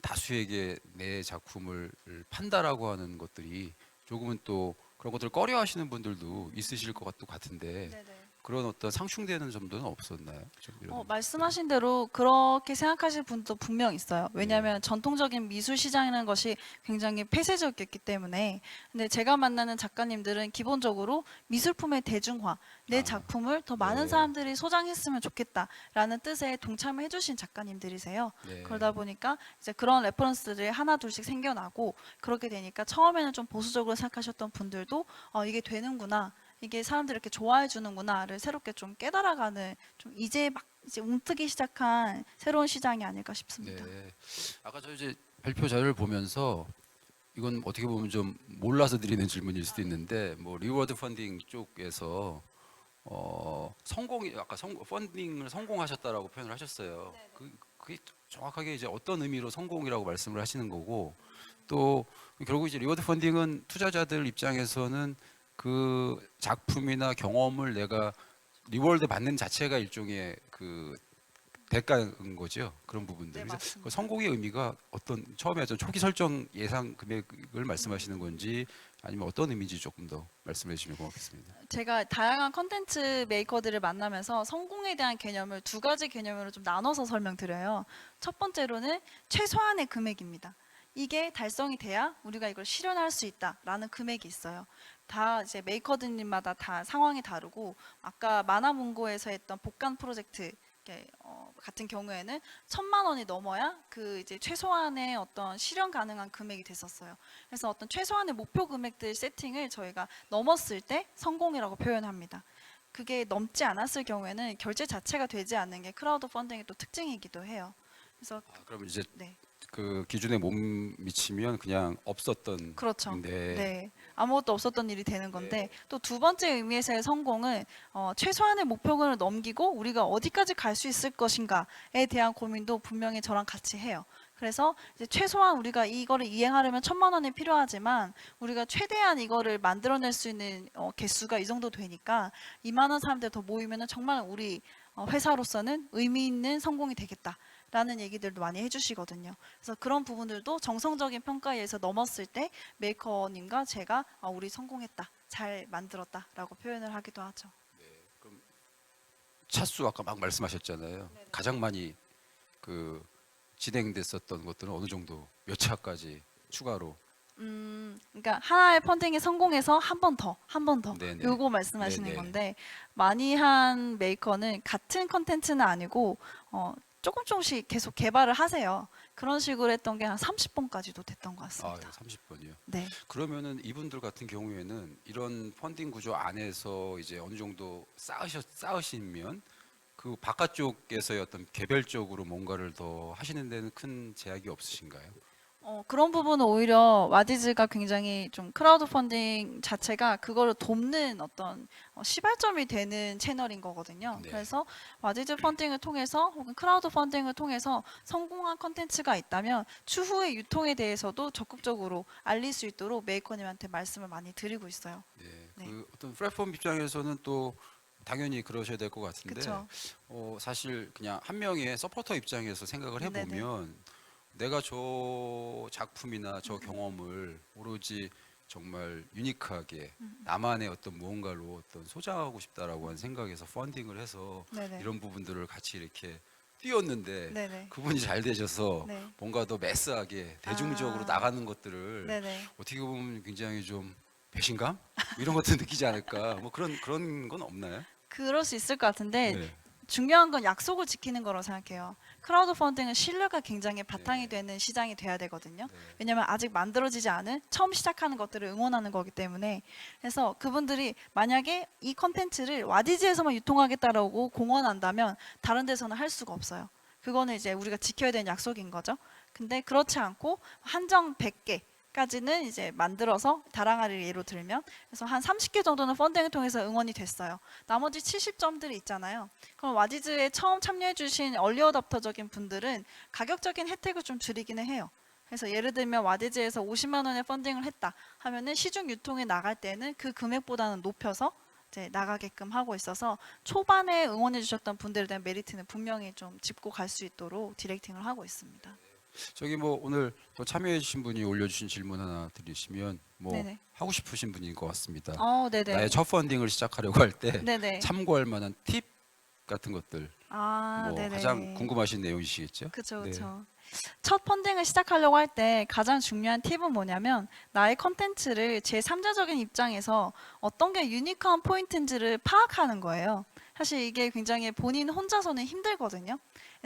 다수에게 내 작품을 판다라고 하는 것들이 조금은 또 그런 것들을 꺼려하시는 분들도 있으실 것 같은데 네네. 그런 어떤 상충되는 점들은 없었나요? 좀 이런 말씀하신 대로 그렇게 생각하실 분도 분명 있어요. 왜냐하면 전통적인 미술 시장이라는 것이 굉장히 폐쇄적이었기 때문에. 근데 제가 만나는 작가님들은 기본적으로 미술품의 대중화, 내 작품을 더 많은 네. 사람들이 소장했으면 좋겠다라는 뜻에 동참을 해주신 작가님들이세요. 네. 그러다 보니까 이제 그런 레퍼런스들이 하나 둘씩 생겨나고 그렇게 되니까 처음에는 좀 보수적으로 생각하셨던 분들도 이게 되는구나. 이게 사람들이 이렇게 좋아해 주는구나를 새롭게 좀 깨달아가는 좀 이제 움트기 시작한 새로운 시장이 아닐까 싶습니다. 네. 아까 저 이제 발표 자료를 보면서 이건 어떻게 보면 좀 몰라서 드리는 질문일 수도 있는데 뭐 리워드 펀딩 쪽에서 성공이 아까 펀딩을 성공하셨다라고 표현을 하셨어요. 그게 정확하게 이제 어떤 의미로 성공이라고 말씀을 하시는 거고 또 결국 이제 리워드 펀딩은 투자자들 입장에서는 그 작품이나 경험을 내가 리워드 받는 자체가 일종의 그 대가인 거죠. 그런 부분들. 네, 그래서 맞습니다. 그 성공의 의미가 어떤 처음에 좀 초기 설정 예상 금액을 말씀하시는 건지 아니면 어떤 의미인지 조금 더 말씀해 주시면 고맙겠습니다. 제가 다양한 컨텐츠 메이커들을 만나면서 성공에 대한 개념을 두 가지 개념으로 좀 나눠서 설명드려요. 첫 번째로는 최소한의 금액입니다. 이게 달성이 돼야 우리가 이걸 실현할 수 있다라는 금액이 있어요. 다 이제 메이커들님마다 다 상황이 다르고 아까 만화문고에서 했던 복간 프로젝트 같은 경우에는 1,000만 원이 넘어야 그 이제 최소한의 어떤 실현 가능한 금액이 됐었어요. 그래서 어떤 최소한의 목표 금액들 세팅을 저희가 넘었을 때 성공이라고 표현합니다. 그게 넘지 않았을 경우에는 결제 자체가 되지 않는 게 크라우드 펀딩의 또 특징이기도 해요. 그래서 그럼 이제 네. 그 기준에 못 미치면 그냥 없었던 그렇죠. 네. 네. 아무것도 없었던 일이 되는 건데 또 두 번째 의미에서의 성공은 최소한의 목표금을 넘기고 우리가 어디까지 갈 수 있을 것인가에 대한 고민도 분명히 저랑 같이 해요. 그래서 이제 최소한 우리가 이거를 이행하려면 1,000만 원이 필요하지만 우리가 최대한 이거를 만들어낼 수 있는 개수가 이 정도 되니까 2만 원 사람들 더 모이면은 정말 우리 회사로서는 의미 있는 성공이 되겠다. 라는 얘기들도 많이 해주시거든요. 그래서 그런 부분들도 정성적인 평가에 의해서 넘었을 때 메이커님과 제가 우리 성공했다, 잘 만들었다라고 표현을 하기도 하죠. 차수 아까 막 말씀하셨잖아요. 가장 많이 그 진행됐었던 것들은 어느 정도 몇 차까지 추가로 그러니까 하나의 펀딩이 성공해서 한 번 더, 한 번 더, 네네. 요거 말씀하시는 네네. 건데 많이 한 메이커는 같은 컨텐츠는 아니고 조금씩 계속 개발을 하세요. 그런 식으로 했던 게 한 30번까지도 됐던 것 같습니다. 30번이요. 네. 그러면은 이분들 같은 경우에는 이런 펀딩 구조 안에서 이제 어느 정도 쌓으시면 그 바깥쪽에서의 어떤 개별적으로 뭔가를 더 하시는 데는 큰 제약이 없으신가요? 그런 부분은 오히려 와디즈가 굉장히 좀 크라우드 펀딩 자체가 그거를 돕는 어떤 시발점이 되는 채널인 거거든요. 네. 그래서 와디즈 펀딩을 통해서 혹은 크라우드 펀딩을 통해서 성공한 컨텐츠가 있다면 추후의 유통에 대해서도 적극적으로 알릴 수 있도록 메이커님한테 말씀을 많이 드리고 있어요. 네. 네. 그 어떤 플랫폼 입장에서는 또 당연히 그러셔야 될 것 같은데 그쵸. 사실 그냥 한 명의 서포터 입장에서 생각을 네네. 해보면 내가 저 작품이나 저 경험을 오로지 정말 유니크하게 나만의 어떤 무언가로 어떤 소장하고 싶다라고 하는 생각에서 펀딩을 해서 네네. 이런 부분들을 같이 이렇게 띄웠는데 네네. 그분이 잘 되셔서 네. 뭔가 더 매스하게 대중적으로 아. 나가는 것들을 네네. 어떻게 보면 굉장히 좀 배신감 이런 것들 느끼지 않을까 뭐 그런 건 없나요? 그럴 수 있을 것 같은데 네. 중요한 건 약속을 지키는 거라고 생각해요. 크라우드 펀딩은 신뢰가 굉장히 바탕이 네. 되는 시장이 돼야 되거든요. 네. 왜냐하면 아직 만들어지지 않은 처음 시작하는 것들을 응원하는 거기 때문에 그래서 그분들이 만약에 이 컨텐츠를 와디즈에서만 유통하겠다라고 공언한다면 다른 데서는 할 수가 없어요. 그거는 이제 우리가 지켜야 되는 약속인 거죠. 근데 그렇지 않고 한정 100개 까지는 이제 만들어서 다랑아리를 예로 들면 그래서 한 30개 정도는 펀딩을 통해서 응원이 됐어요. 나머지 70점들이 있잖아요. 그럼 와디즈에 처음 참여해 주신 얼리 어답터적인 분들은 가격적인 혜택을 좀 줄이기는 해요. 그래서 예를 들면 와디즈에서 50만 원의 펀딩을 했다 하면은 시중 유통에 나갈 때는 그 금액보다는 높여서 이제 나가게끔 하고 있어서 초반에 응원해 주셨던 분들에 대한 메리트는 분명히 좀 짚고 갈 수 있도록 디렉팅을 하고 있습니다. 저기 뭐 오늘 또 참여해주신 분이 올려주신 질문 하나 드리시면 뭐 네네. 하고 싶으신 분인 것 같습니다. 네네. 나의 첫 펀딩을 시작하려고 할 때 네네. 참고할 만한 팁 같은 것들 뭐 네네. 가장 궁금하신 내용이시겠죠? 그쵸, 네. 그쵸. 첫 펀딩을 시작하려고 할 때 가장 중요한 팁은 뭐냐면 나의 컨텐츠를 제3자적인 입장에서 어떤 게 유니크한 포인트인지를 파악하는 거예요. 사실 이게 굉장히 본인 혼자서는 힘들거든요.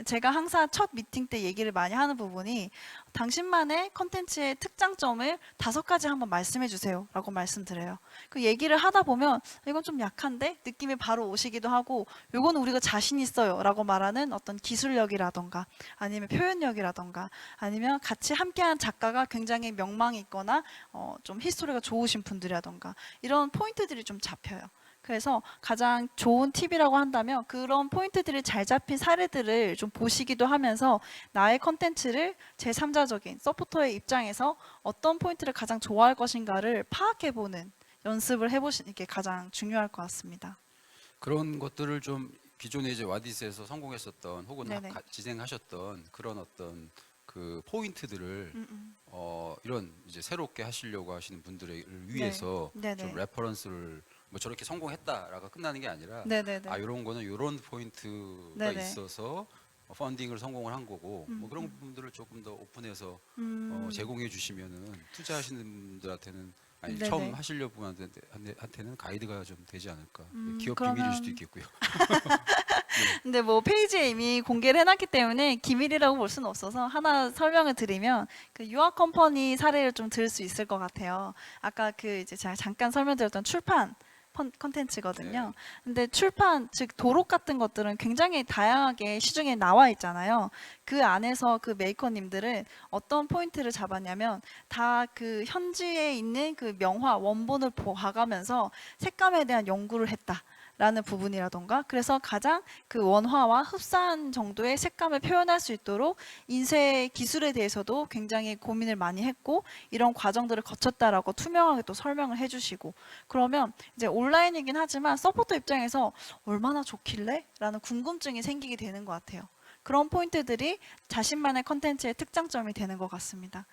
제가 항상 첫 미팅 때 얘기를 많이 하는 부분이 당신만의 컨텐츠의 특장점을 5가지 한번 말씀해 주세요 라고 말씀드려요. 그 얘기를 하다 보면 이건 좀 약한데 느낌이 바로 오시기도 하고 요거는 우리가 자신 있어요 라고 말하는 어떤 기술력이라던가 아니면 표현력이라던가 아니면 같이 함께한 작가가 굉장히 명망이 있거나 좀 히스토리가 좋으신 분들이라던가 이런 포인트들이 좀 잡혀요. 그래서 가장 좋은 팁이라고 한다면 그런 포인트들이 잘 잡힌 사례들을 좀 보시기도 하면서 나의 컨텐츠를 제3자적인 서포터의 입장에서 어떤 포인트를 가장 좋아할 것인가를 파악해보는 연습을 해보시는 게 가장 중요할 것 같습니다. 그런 것들을 좀 기존에 이제 와디스에서 성공했었던 혹은 네네. 진행하셨던 그런 어떤 그 포인트들을 이런 이제 새롭게 하시려고 하시는 분들을 위해서 네네. 좀 레퍼런스를 뭐 저렇게 성공했다라고 끝나는 게 아니라 네네네. 아 이런 거는 이런 포인트가 네네. 있어서 펀딩을 성공을 한 거고 뭐 그런 부분들을 조금 더 오픈해서 제공해 주시면은 투자하시는 분들한테는 아니 네네. 처음 하시려고 분한테는 가이드가 좀 되지 않을까. 기업 그러면 비밀일 수도 있겠고요. 근데 뭐 페이지에 이미 공개를 해놨기 때문에 기밀이라고 볼 수는 없어서 하나 설명을 드리면 그 유학 컴퍼니 사례를 좀 들을 수 있을 것 같아요. 아까 그 이제 제가 잠깐 설명드렸던 출판 컨텐츠거든요. 근데 출판 즉 도록 같은 것들은 굉장히 다양하게 시중에 나와 있잖아요. 그 안에서 그 메이커님들은 어떤 포인트를 잡았냐면 다 그 현지에 있는 그 명화 원본을 봐가면서 색감에 대한 연구를 했다. 라는 부분이라던가 그래서 가장 그 원화와 흡사한 정도의 색감을 표현할 수 있도록 인쇄 기술에 대해서도 굉장히 고민을 많이 했고 이런 과정들을 거쳤다라고 투명하게 또 설명을 해주시고 그러면 이제 온라인이긴 하지만 서포터 입장에서 얼마나 좋길래? 라는 궁금증이 생기게 되는 것 같아요. 그런 포인트들이 자신만의 컨텐츠의 특장점이 되는 것 같습니다.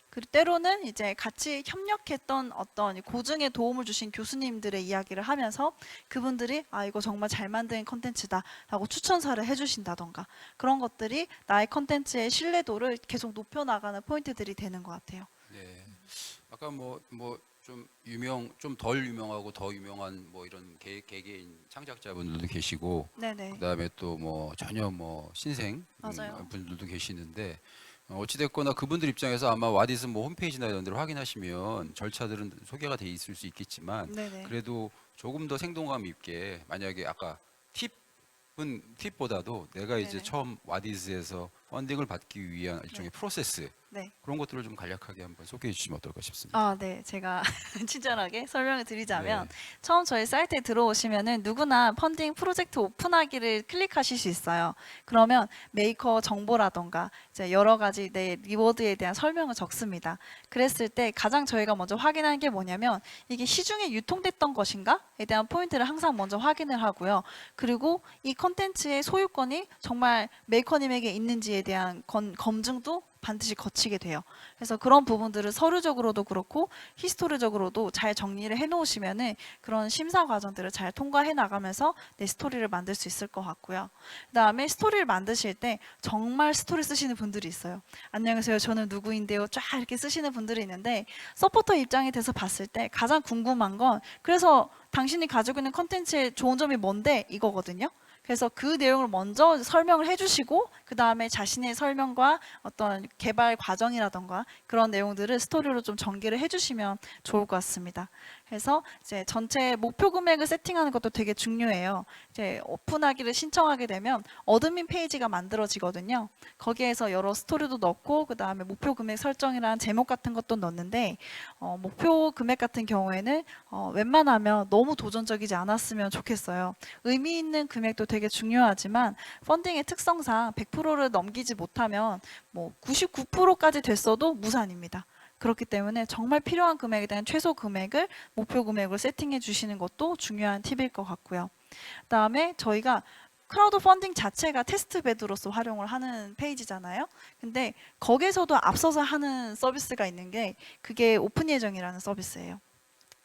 그리고 때로는 이제 같이 협력했던 어떤 고증에 도움을 주신 교수님들의 이야기를 하면서 그분들이 아 이거 정말 잘 만든 컨텐츠다 라고 추천사를 해주신다던가 그런 것들이 나의 컨텐츠의 신뢰도를 계속 높여나가는 포인트들이 되는 것 같아요. 네. 아까 좀 덜 유명하고 더 유명한 뭐 이런 개개인 창작자분들도 계시고 네네. 그다음에 또 뭐 전혀 뭐 신생 맞아요. 분들도 계시는데 어찌됐거나 그분들 입장에서 아마 와디스 뭐 홈페이지나 이런 데를 확인하시면 절차들은 소개가 돼 있을 수 있겠지만 네네. 그래도 조금 더 생동감 있게 만약에 아까 팁보다도 내가 이제 네네. 처음 와디스에서 펀딩을 받기 위한 일종의 네. 프로세스 네. 그런 것들을 좀 간략하게 한번 소개해 주시면 어떨까 싶습니다. 아, 네. 제가 친절하게 설명을 드리자면 네. 처음 저희 사이트에 들어오시면은 누구나 펀딩 프로젝트 오픈하기를 클릭하실 수 있어요. 그러면 메이커 정보라던가 이제 여러 가지 내 리워드에 대한 설명을 적습니다. 그랬을 때 가장 저희가 먼저 확인하는 게 뭐냐면 이게 시중에 유통됐던 것인가에 대한 포인트를 항상 먼저 확인을 하고요. 그리고 이 컨텐츠의 소유권이 정말 메이커님에게 있는지에 대한 검증도 반드시 거치게 돼요. 그래서 그런 부분들을 서류적으로도 그렇고 히스토리적으로도 잘 정리를 해놓으시면은 그런 심사 과정들을 잘 통과해 나가면서 내 스토리를 만들 수 있을 것 같고요. 그다음에 스토리를 만드실 때 정말 스토리 쓰시는 분들이 있어요. 안녕하세요. 저는 누구인데요. 쫙 이렇게 쓰시는 분들이 있는데 서포터 입장이 돼서 봤을 때 가장 궁금한 건 그래서 당신이 가지고 있는 컨텐츠의 좋은 점이 뭔데 이거거든요. 그래서 그 내용을 먼저 설명을 해주시고 그 다음에 자신의 설명과 어떤 개발 과정이라던가 그런 내용들을 스토리로 좀 전개를 해주시면 좋을 것 같습니다. 그래서 이제 전체 목표 금액을 세팅하는 것도 되게 중요해요. 이제 오픈하기를 신청하게 되면 어드민 페이지가 만들어지거든요. 거기에서 여러 스토리도 넣고 그 다음에 목표 금액 설정이란 제목 같은 것도 넣는데 목표 금액 같은 경우에는 웬만하면 너무 도전적이지 않았으면 좋겠어요. 의미 있는 금액도 되게 중요하지만 펀딩의 특성상 100%를 넘기지 못하면 뭐 99%까지 됐어도 무산입니다. 그렇기 때문에 정말 필요한 금액에 대한 최소 금액을 목표 금액으로 세팅해 주시는 것도 중요한 팁일 것 같고요. 그다음에 저희가 크라우드 펀딩 자체가 테스트 베드로서 활용을 하는 페이지잖아요. 근데 거기에서도 앞서서 하는 서비스가 있는 게 그게 오픈 예정이라는 서비스예요.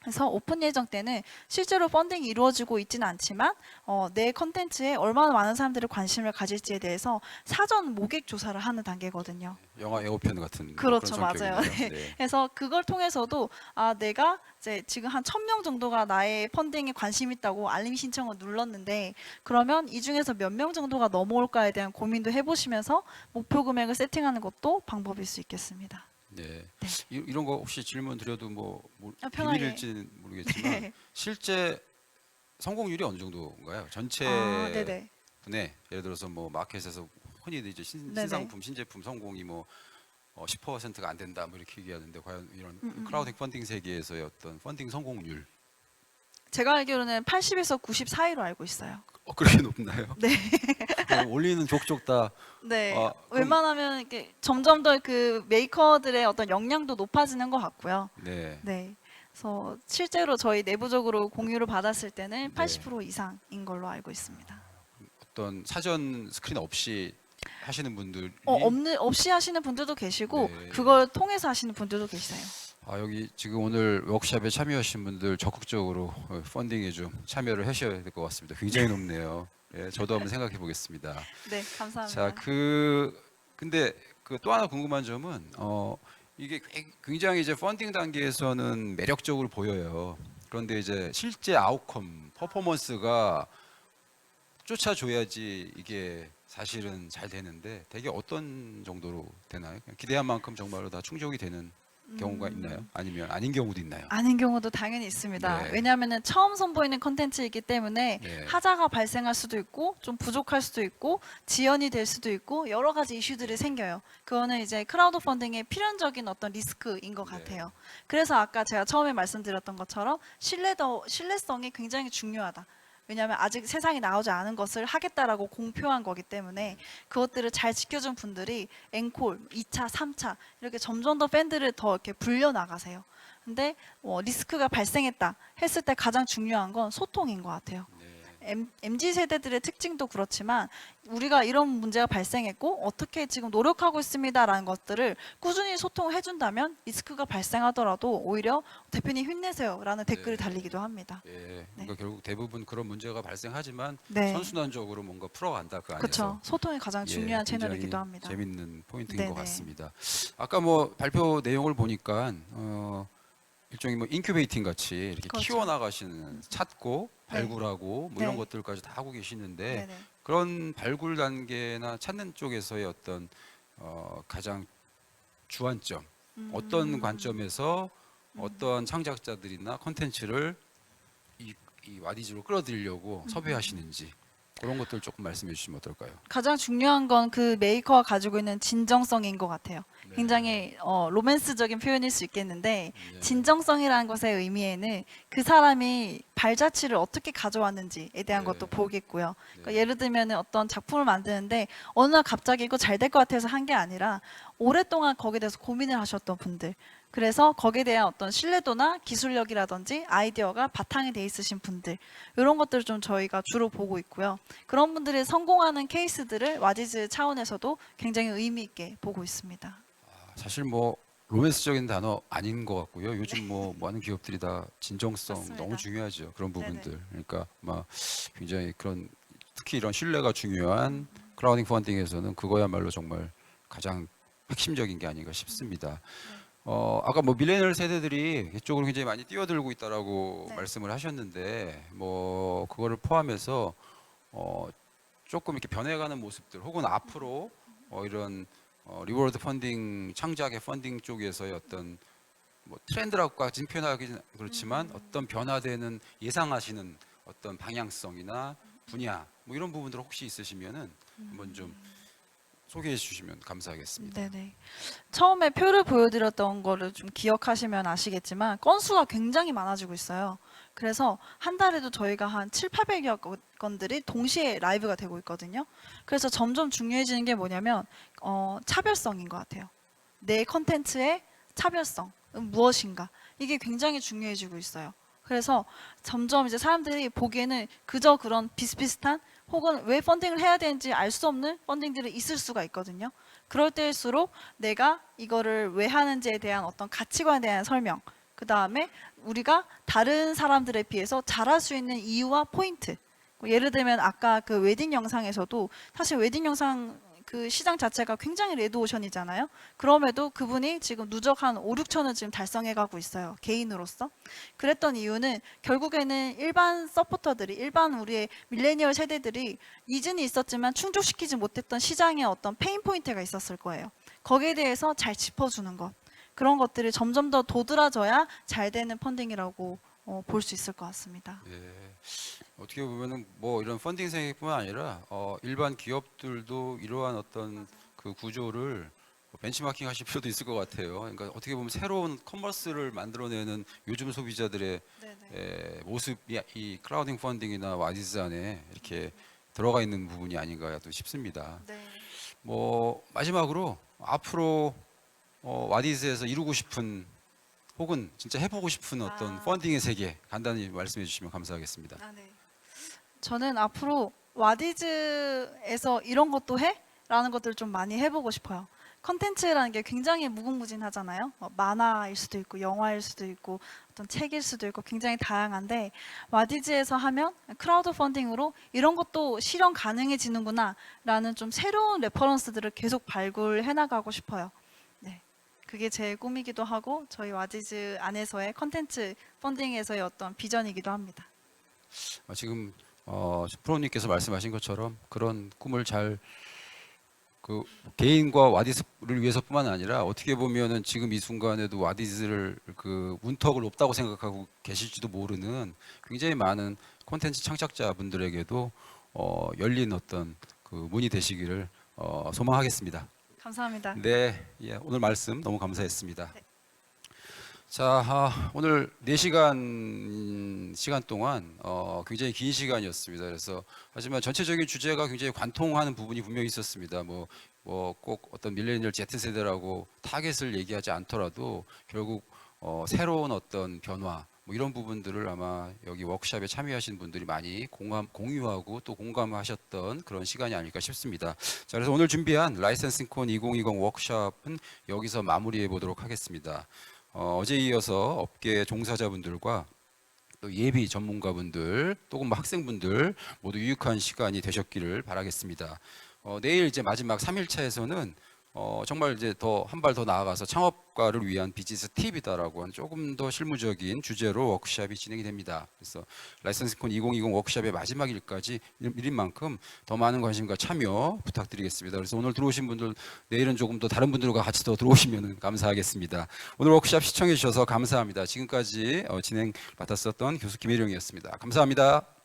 그래서 오픈 예정 때는 실제로 펀딩이 이루어지고 있지는 않지만 내 컨텐츠에 얼마나 많은 사람들이 관심을 가질지에 대해서 사전 모객 조사를 하는 단계거든요. 영화 예고편 같은 뭐 그렇죠, 그런 맞아요. 성격이네요. 네. 네. 그래서 그걸 통해서도 아 내가 이제 지금 한 1,000명 정도가 나의 펀딩에 관심 있다고 알림 신청을 눌렀는데 그러면 이 중에서 몇 명 정도가 넘어올까에 대한 고민도 해보시면서 목표 금액을 세팅하는 것도 방법일 수 있겠습니다. 네. 이런 거 혹시 질문 드려도 편하게. 비밀일지는 모르겠지만 네. 실제 성공률이 어느 정도인가요? 전체 아, 네네. 분의 예를 들어서 뭐 마켓에서 흔히들 이제 네네. 신상품, 신제품 성공이 뭐 10%가 안 된다 뭐 이렇게 얘기하는데 과연 이런 크라우드 펀딩 세계에서의 어떤 펀딩 성공률 제가 알기로는 80에서 90 사이로 알고 있어요. 그렇게 높나요? 네. 올리는 족족 다 네. 그럼 웬만하면 이렇게 점점 더 그 메이커들의 어떤 역량도 높아지는 것 같고요. 네. 네. 그래서 실제로 저희 내부적으로 공유를 받았을 때는 네. 80% 이상인 걸로 알고 있습니다. 어떤 사전 스크린 없이 하시는 분들이 없이 하시는 분들도 계시고 네. 그걸 통해서 하시는 분들도 계세요. 여기 지금 오늘 워크숍에 참여하신 분들 적극적으로 펀딩에 좀 참여를 하셔야 될 것 같습니다. 굉장히 높네요. 예, 저도 한번 생각해 보겠습니다. 네, 감사합니다. 자, 근데 그 또 하나 궁금한 점은 이게 굉장히 이제 펀딩 단계에서는 매력적으로 보여요. 그런데 이제 실제 아웃컴 퍼포먼스가 쫓아줘야지 이게 사실은 잘 되는데 되게 어떤 정도로 되나요? 그냥 기대한 만큼 정말로 다 충족이 되는 경우가 있나요? 아니면 아닌 경우도 있나요? 아닌 경우도 당연히 있습니다. 네. 왜냐하면 처음 선보이는 컨텐츠이기 때문에 네. 하자가 발생할 수도 있고 좀 부족할 수도 있고 지연이 될 수도 있고 여러 가지 이슈들이 생겨요. 그거는 이제 크라우드 펀딩의 필연적인 어떤 리스크인 것 네. 같아요. 그래서 아까 제가 처음에 말씀드렸던 것처럼 신뢰성이 굉장히 중요하다. 왜냐하면 아직 세상에 나오지 않은 것을 하겠다라고 공표한 거기 때문에 그것들을 잘 지켜준 분들이 앵콜, 2차, 3차 이렇게 점점 더 팬들을 더 이렇게 불려 나가세요. 근데 리스크가 발생했다 했을 때 가장 중요한 건 소통인 것 같아요. MZ 세대들의 특징도 그렇지만 우리가 이런 문제가 발생했고 어떻게 지금 노력하고 있습니다라는 것들을 꾸준히 소통해 준다면 리스크가 발생하더라도 오히려 대표님 힘내세요라는 댓글이 달리기도 합니다. 예, 그러니까 결국 대부분 그런 문제가 발생하지만 네. 선순환적으로 뭔가 풀어간다 그 안에서. 그렇죠. 소통이 가장 중요한 채널이기도 굉장히 합니다. 재밌는 포인트인 네네. 것 같습니다. 아까 뭐 발표 내용을 보니까 일종의 뭐 인큐베이팅 같이 이렇게 그렇죠. 키워나가시는 찾고 네. 발굴하고 뭐 이런 네. 것들까지 다 하고 계시는데 네네. 그런 발굴 단계나 찾는 쪽에서의 어떤 가장 주안점 어떤 관점에서 어떤 창작자들이나 컨텐츠를 이 와디즈로 끌어들이려고 섭외하시는지 그런 것들 조금 말씀해 주시면 어떨까요? 가장 중요한 건 그 메이커가 가지고 있는 진정성인 것 같아요. 네. 굉장히 로맨스적인 표현일 수 있겠는데 네. 진정성이라는 것의 의미에는 그 사람이 발자취를 어떻게 가져왔는지에 대한 네. 것도 보겠고요. 그러니까 네. 예를 들면 어떤 작품을 만드는데 어느 날 갑자기 이거 잘 될 것 같아서 한 게 아니라 오랫동안 거기에 대해서 고민을 하셨던 분들, 그래서 거기에 대한 어떤 신뢰도나 기술력이라든지 아이디어가 바탕이 돼 있으신 분들, 이런 것들을 좀 저희가 주로 보고 있고요. 그런 분들이 성공하는 케이스들을 와디즈 차원에서도 굉장히 의미 있게 보고 있습니다. 사실 뭐 로맨스적인 단어 아닌 것 같고요. 요즘 뭐 많은 기업들이 다 진정성 맞습니다. 너무 중요하죠. 그런 네네. 부분들. 그러니까 막 굉장히 그런 특히 이런 신뢰가 중요한 크라우딩 펀딩에서는 그거야말로 정말 가장 핵심적인 게 아닌가 싶습니다. 아까 뭐 밀레니얼 세대들이 이쪽으로 굉장히 많이 뛰어들고 있다라고 네. 말씀을 하셨는데 뭐 그거를 포함해서 조금 이렇게 변해가는 모습들 혹은 앞으로 이런 리워드 펀딩 창작의 펀딩 쪽에서의 어떤 뭐 트렌드라고까지 표현하기는 그렇지만 어떤 변화되는 예상하시는 어떤 방향성이나 분야 뭐 이런 부분들 혹시 있으시면은 한번 좀 소개해 주시면 감사하겠습니다. 네네. 처음에 표를 보여드렸던 거를 좀 기억하시면 아시겠지만 건수가 굉장히 많아지고 있어요. 그래서 한 달에도 저희가 한 7, 800여 건들이 동시에 라이브가 되고 있거든요. 그래서 점점 중요해지는 게 뭐냐면 차별성인 것 같아요. 내 컨텐츠의 차별성은 무엇인가, 이게 굉장히 중요해지고 있어요. 그래서 점점 이제 사람들이 보기에는 그저 그런 비슷비슷한 혹은 왜 펀딩을 해야 되는지 알 수 없는 펀딩들이 있을 수가 있거든요. 그럴 때일수록 내가 이거를 왜 하는지에 대한 어떤 가치관에 대한 설명, 그 다음에 우리가 다른 사람들에 비해서 잘할 수 있는 이유와 포인트. 예를 들면 아까 그 웨딩 영상에서도 사실 웨딩 영상 그 시장 자체가 굉장히 레드오션이잖아요. 그럼에도 그분이 지금 누적 한 5, 6천을 지금 달성해가고 있어요. 개인으로서. 그랬던 이유는 결국에는 일반 서포터들이, 일반 우리의 밀레니얼 세대들이 이전이 있었지만 충족시키지 못했던 시장의 어떤 페인 포인트가 있었을 거예요. 거기에 대해서 잘 짚어주는 것. 그런 것들이 점점 더 도드라져야 잘 되는 펀딩이라고 볼 수 있을 것 같습니다. 예. 어떻게 보면은 뭐 이런 펀딩 세계뿐만 아니라 일반 기업들도 이러한 어떤 그 구조를 벤치마킹 하실 필요도 있을 것 같아요. 그러니까 어떻게 보면 새로운 커머스를 만들어내는 요즘 소비자들의 모습이 이 크라우딩 펀딩이나 와디즈 안에 이렇게 들어가 있는 부분이 아닌가 또 싶습니다. 네. 뭐 마지막으로 앞으로 와디즈에서 이루고 싶은 혹은 진짜 해보고 싶은 어떤 펀딩의 세계 간단히 말씀해 주시면 감사하겠습니다. 네. 저는 앞으로 와디즈에서 이런 것도 해? 라는 것들을 좀 많이 해보고 싶어요. 컨텐츠라는 게 굉장히 무궁무진하잖아요. 만화일 수도 있고 영화일 수도 있고 어떤 책일 수도 있고 굉장히 다양한데 와디즈에서 하면 크라우드 펀딩으로 이런 것도 실현 가능해지는구나 라는 좀 새로운 레퍼런스들을 계속 발굴해 나가고 싶어요. 네. 그게 제 꿈이기도 하고 저희 와디즈 안에서의 컨텐츠 펀딩에서의 어떤 비전이기도 합니다. 지금 프로님께서 말씀하신 것처럼 그런 꿈을 잘 그 개인과 와디즈를 위해서뿐만 아니라 어떻게 보면은 지금 이 순간에도 와디즈를 그 문턱을 높다고 생각하고 계실지도 모르는 굉장히 많은 콘텐츠 창작자분들에게도 열린 어떤 그 문이 되시기를 소망하겠습니다. 감사합니다. 네, 예, 오늘 말씀 너무 감사했습니다. 네. 자, 오늘 4시간 동안 굉장히 긴 시간이었습니다. 그래서 하지만 전체적인 주제가 굉장히 관통하는 부분이 분명히 있었습니다. 뭐 꼭 어떤 밀레니얼 Z 세대라고 타겟을 얘기하지 않더라도 결국 새로운 어떤 변화 뭐 이런 부분들을 아마 여기 워크숍에 참여하신 분들이 많이 공유하고 또 공감하셨던 그런 시간이 아닐까 싶습니다. 자, 그래서 오늘 준비한 라이센싱콘 2020 워크숍은 여기서 마무리해 보도록 하겠습니다. 어제에 이어서 업계 종사자분들과 또 예비 전문가분들 또 학생분들 모두 유익한 시간이 되셨기를 바라겠습니다. 내일 이제 마지막 3일차에서는 정말 이제 더 한 발 더 나아가서 창업가를 위한 비즈니스 팁이다라고 한 조금 더 실무적인 주제로 워크숍이 진행이 됩니다. 그래서 라이선스콘 2020 워크숍의 마지막 일인 만큼 더 많은 관심과 참여 부탁드리겠습니다. 그래서 오늘 들어오신 분들 내일은 조금 더 다른 분들과 같이 더 들어오시면 감사하겠습니다. 오늘 워크숍 시청해 주셔서 감사합니다. 지금까지 진행 맡았었던 교수 김혜령이었습니다. 감사합니다.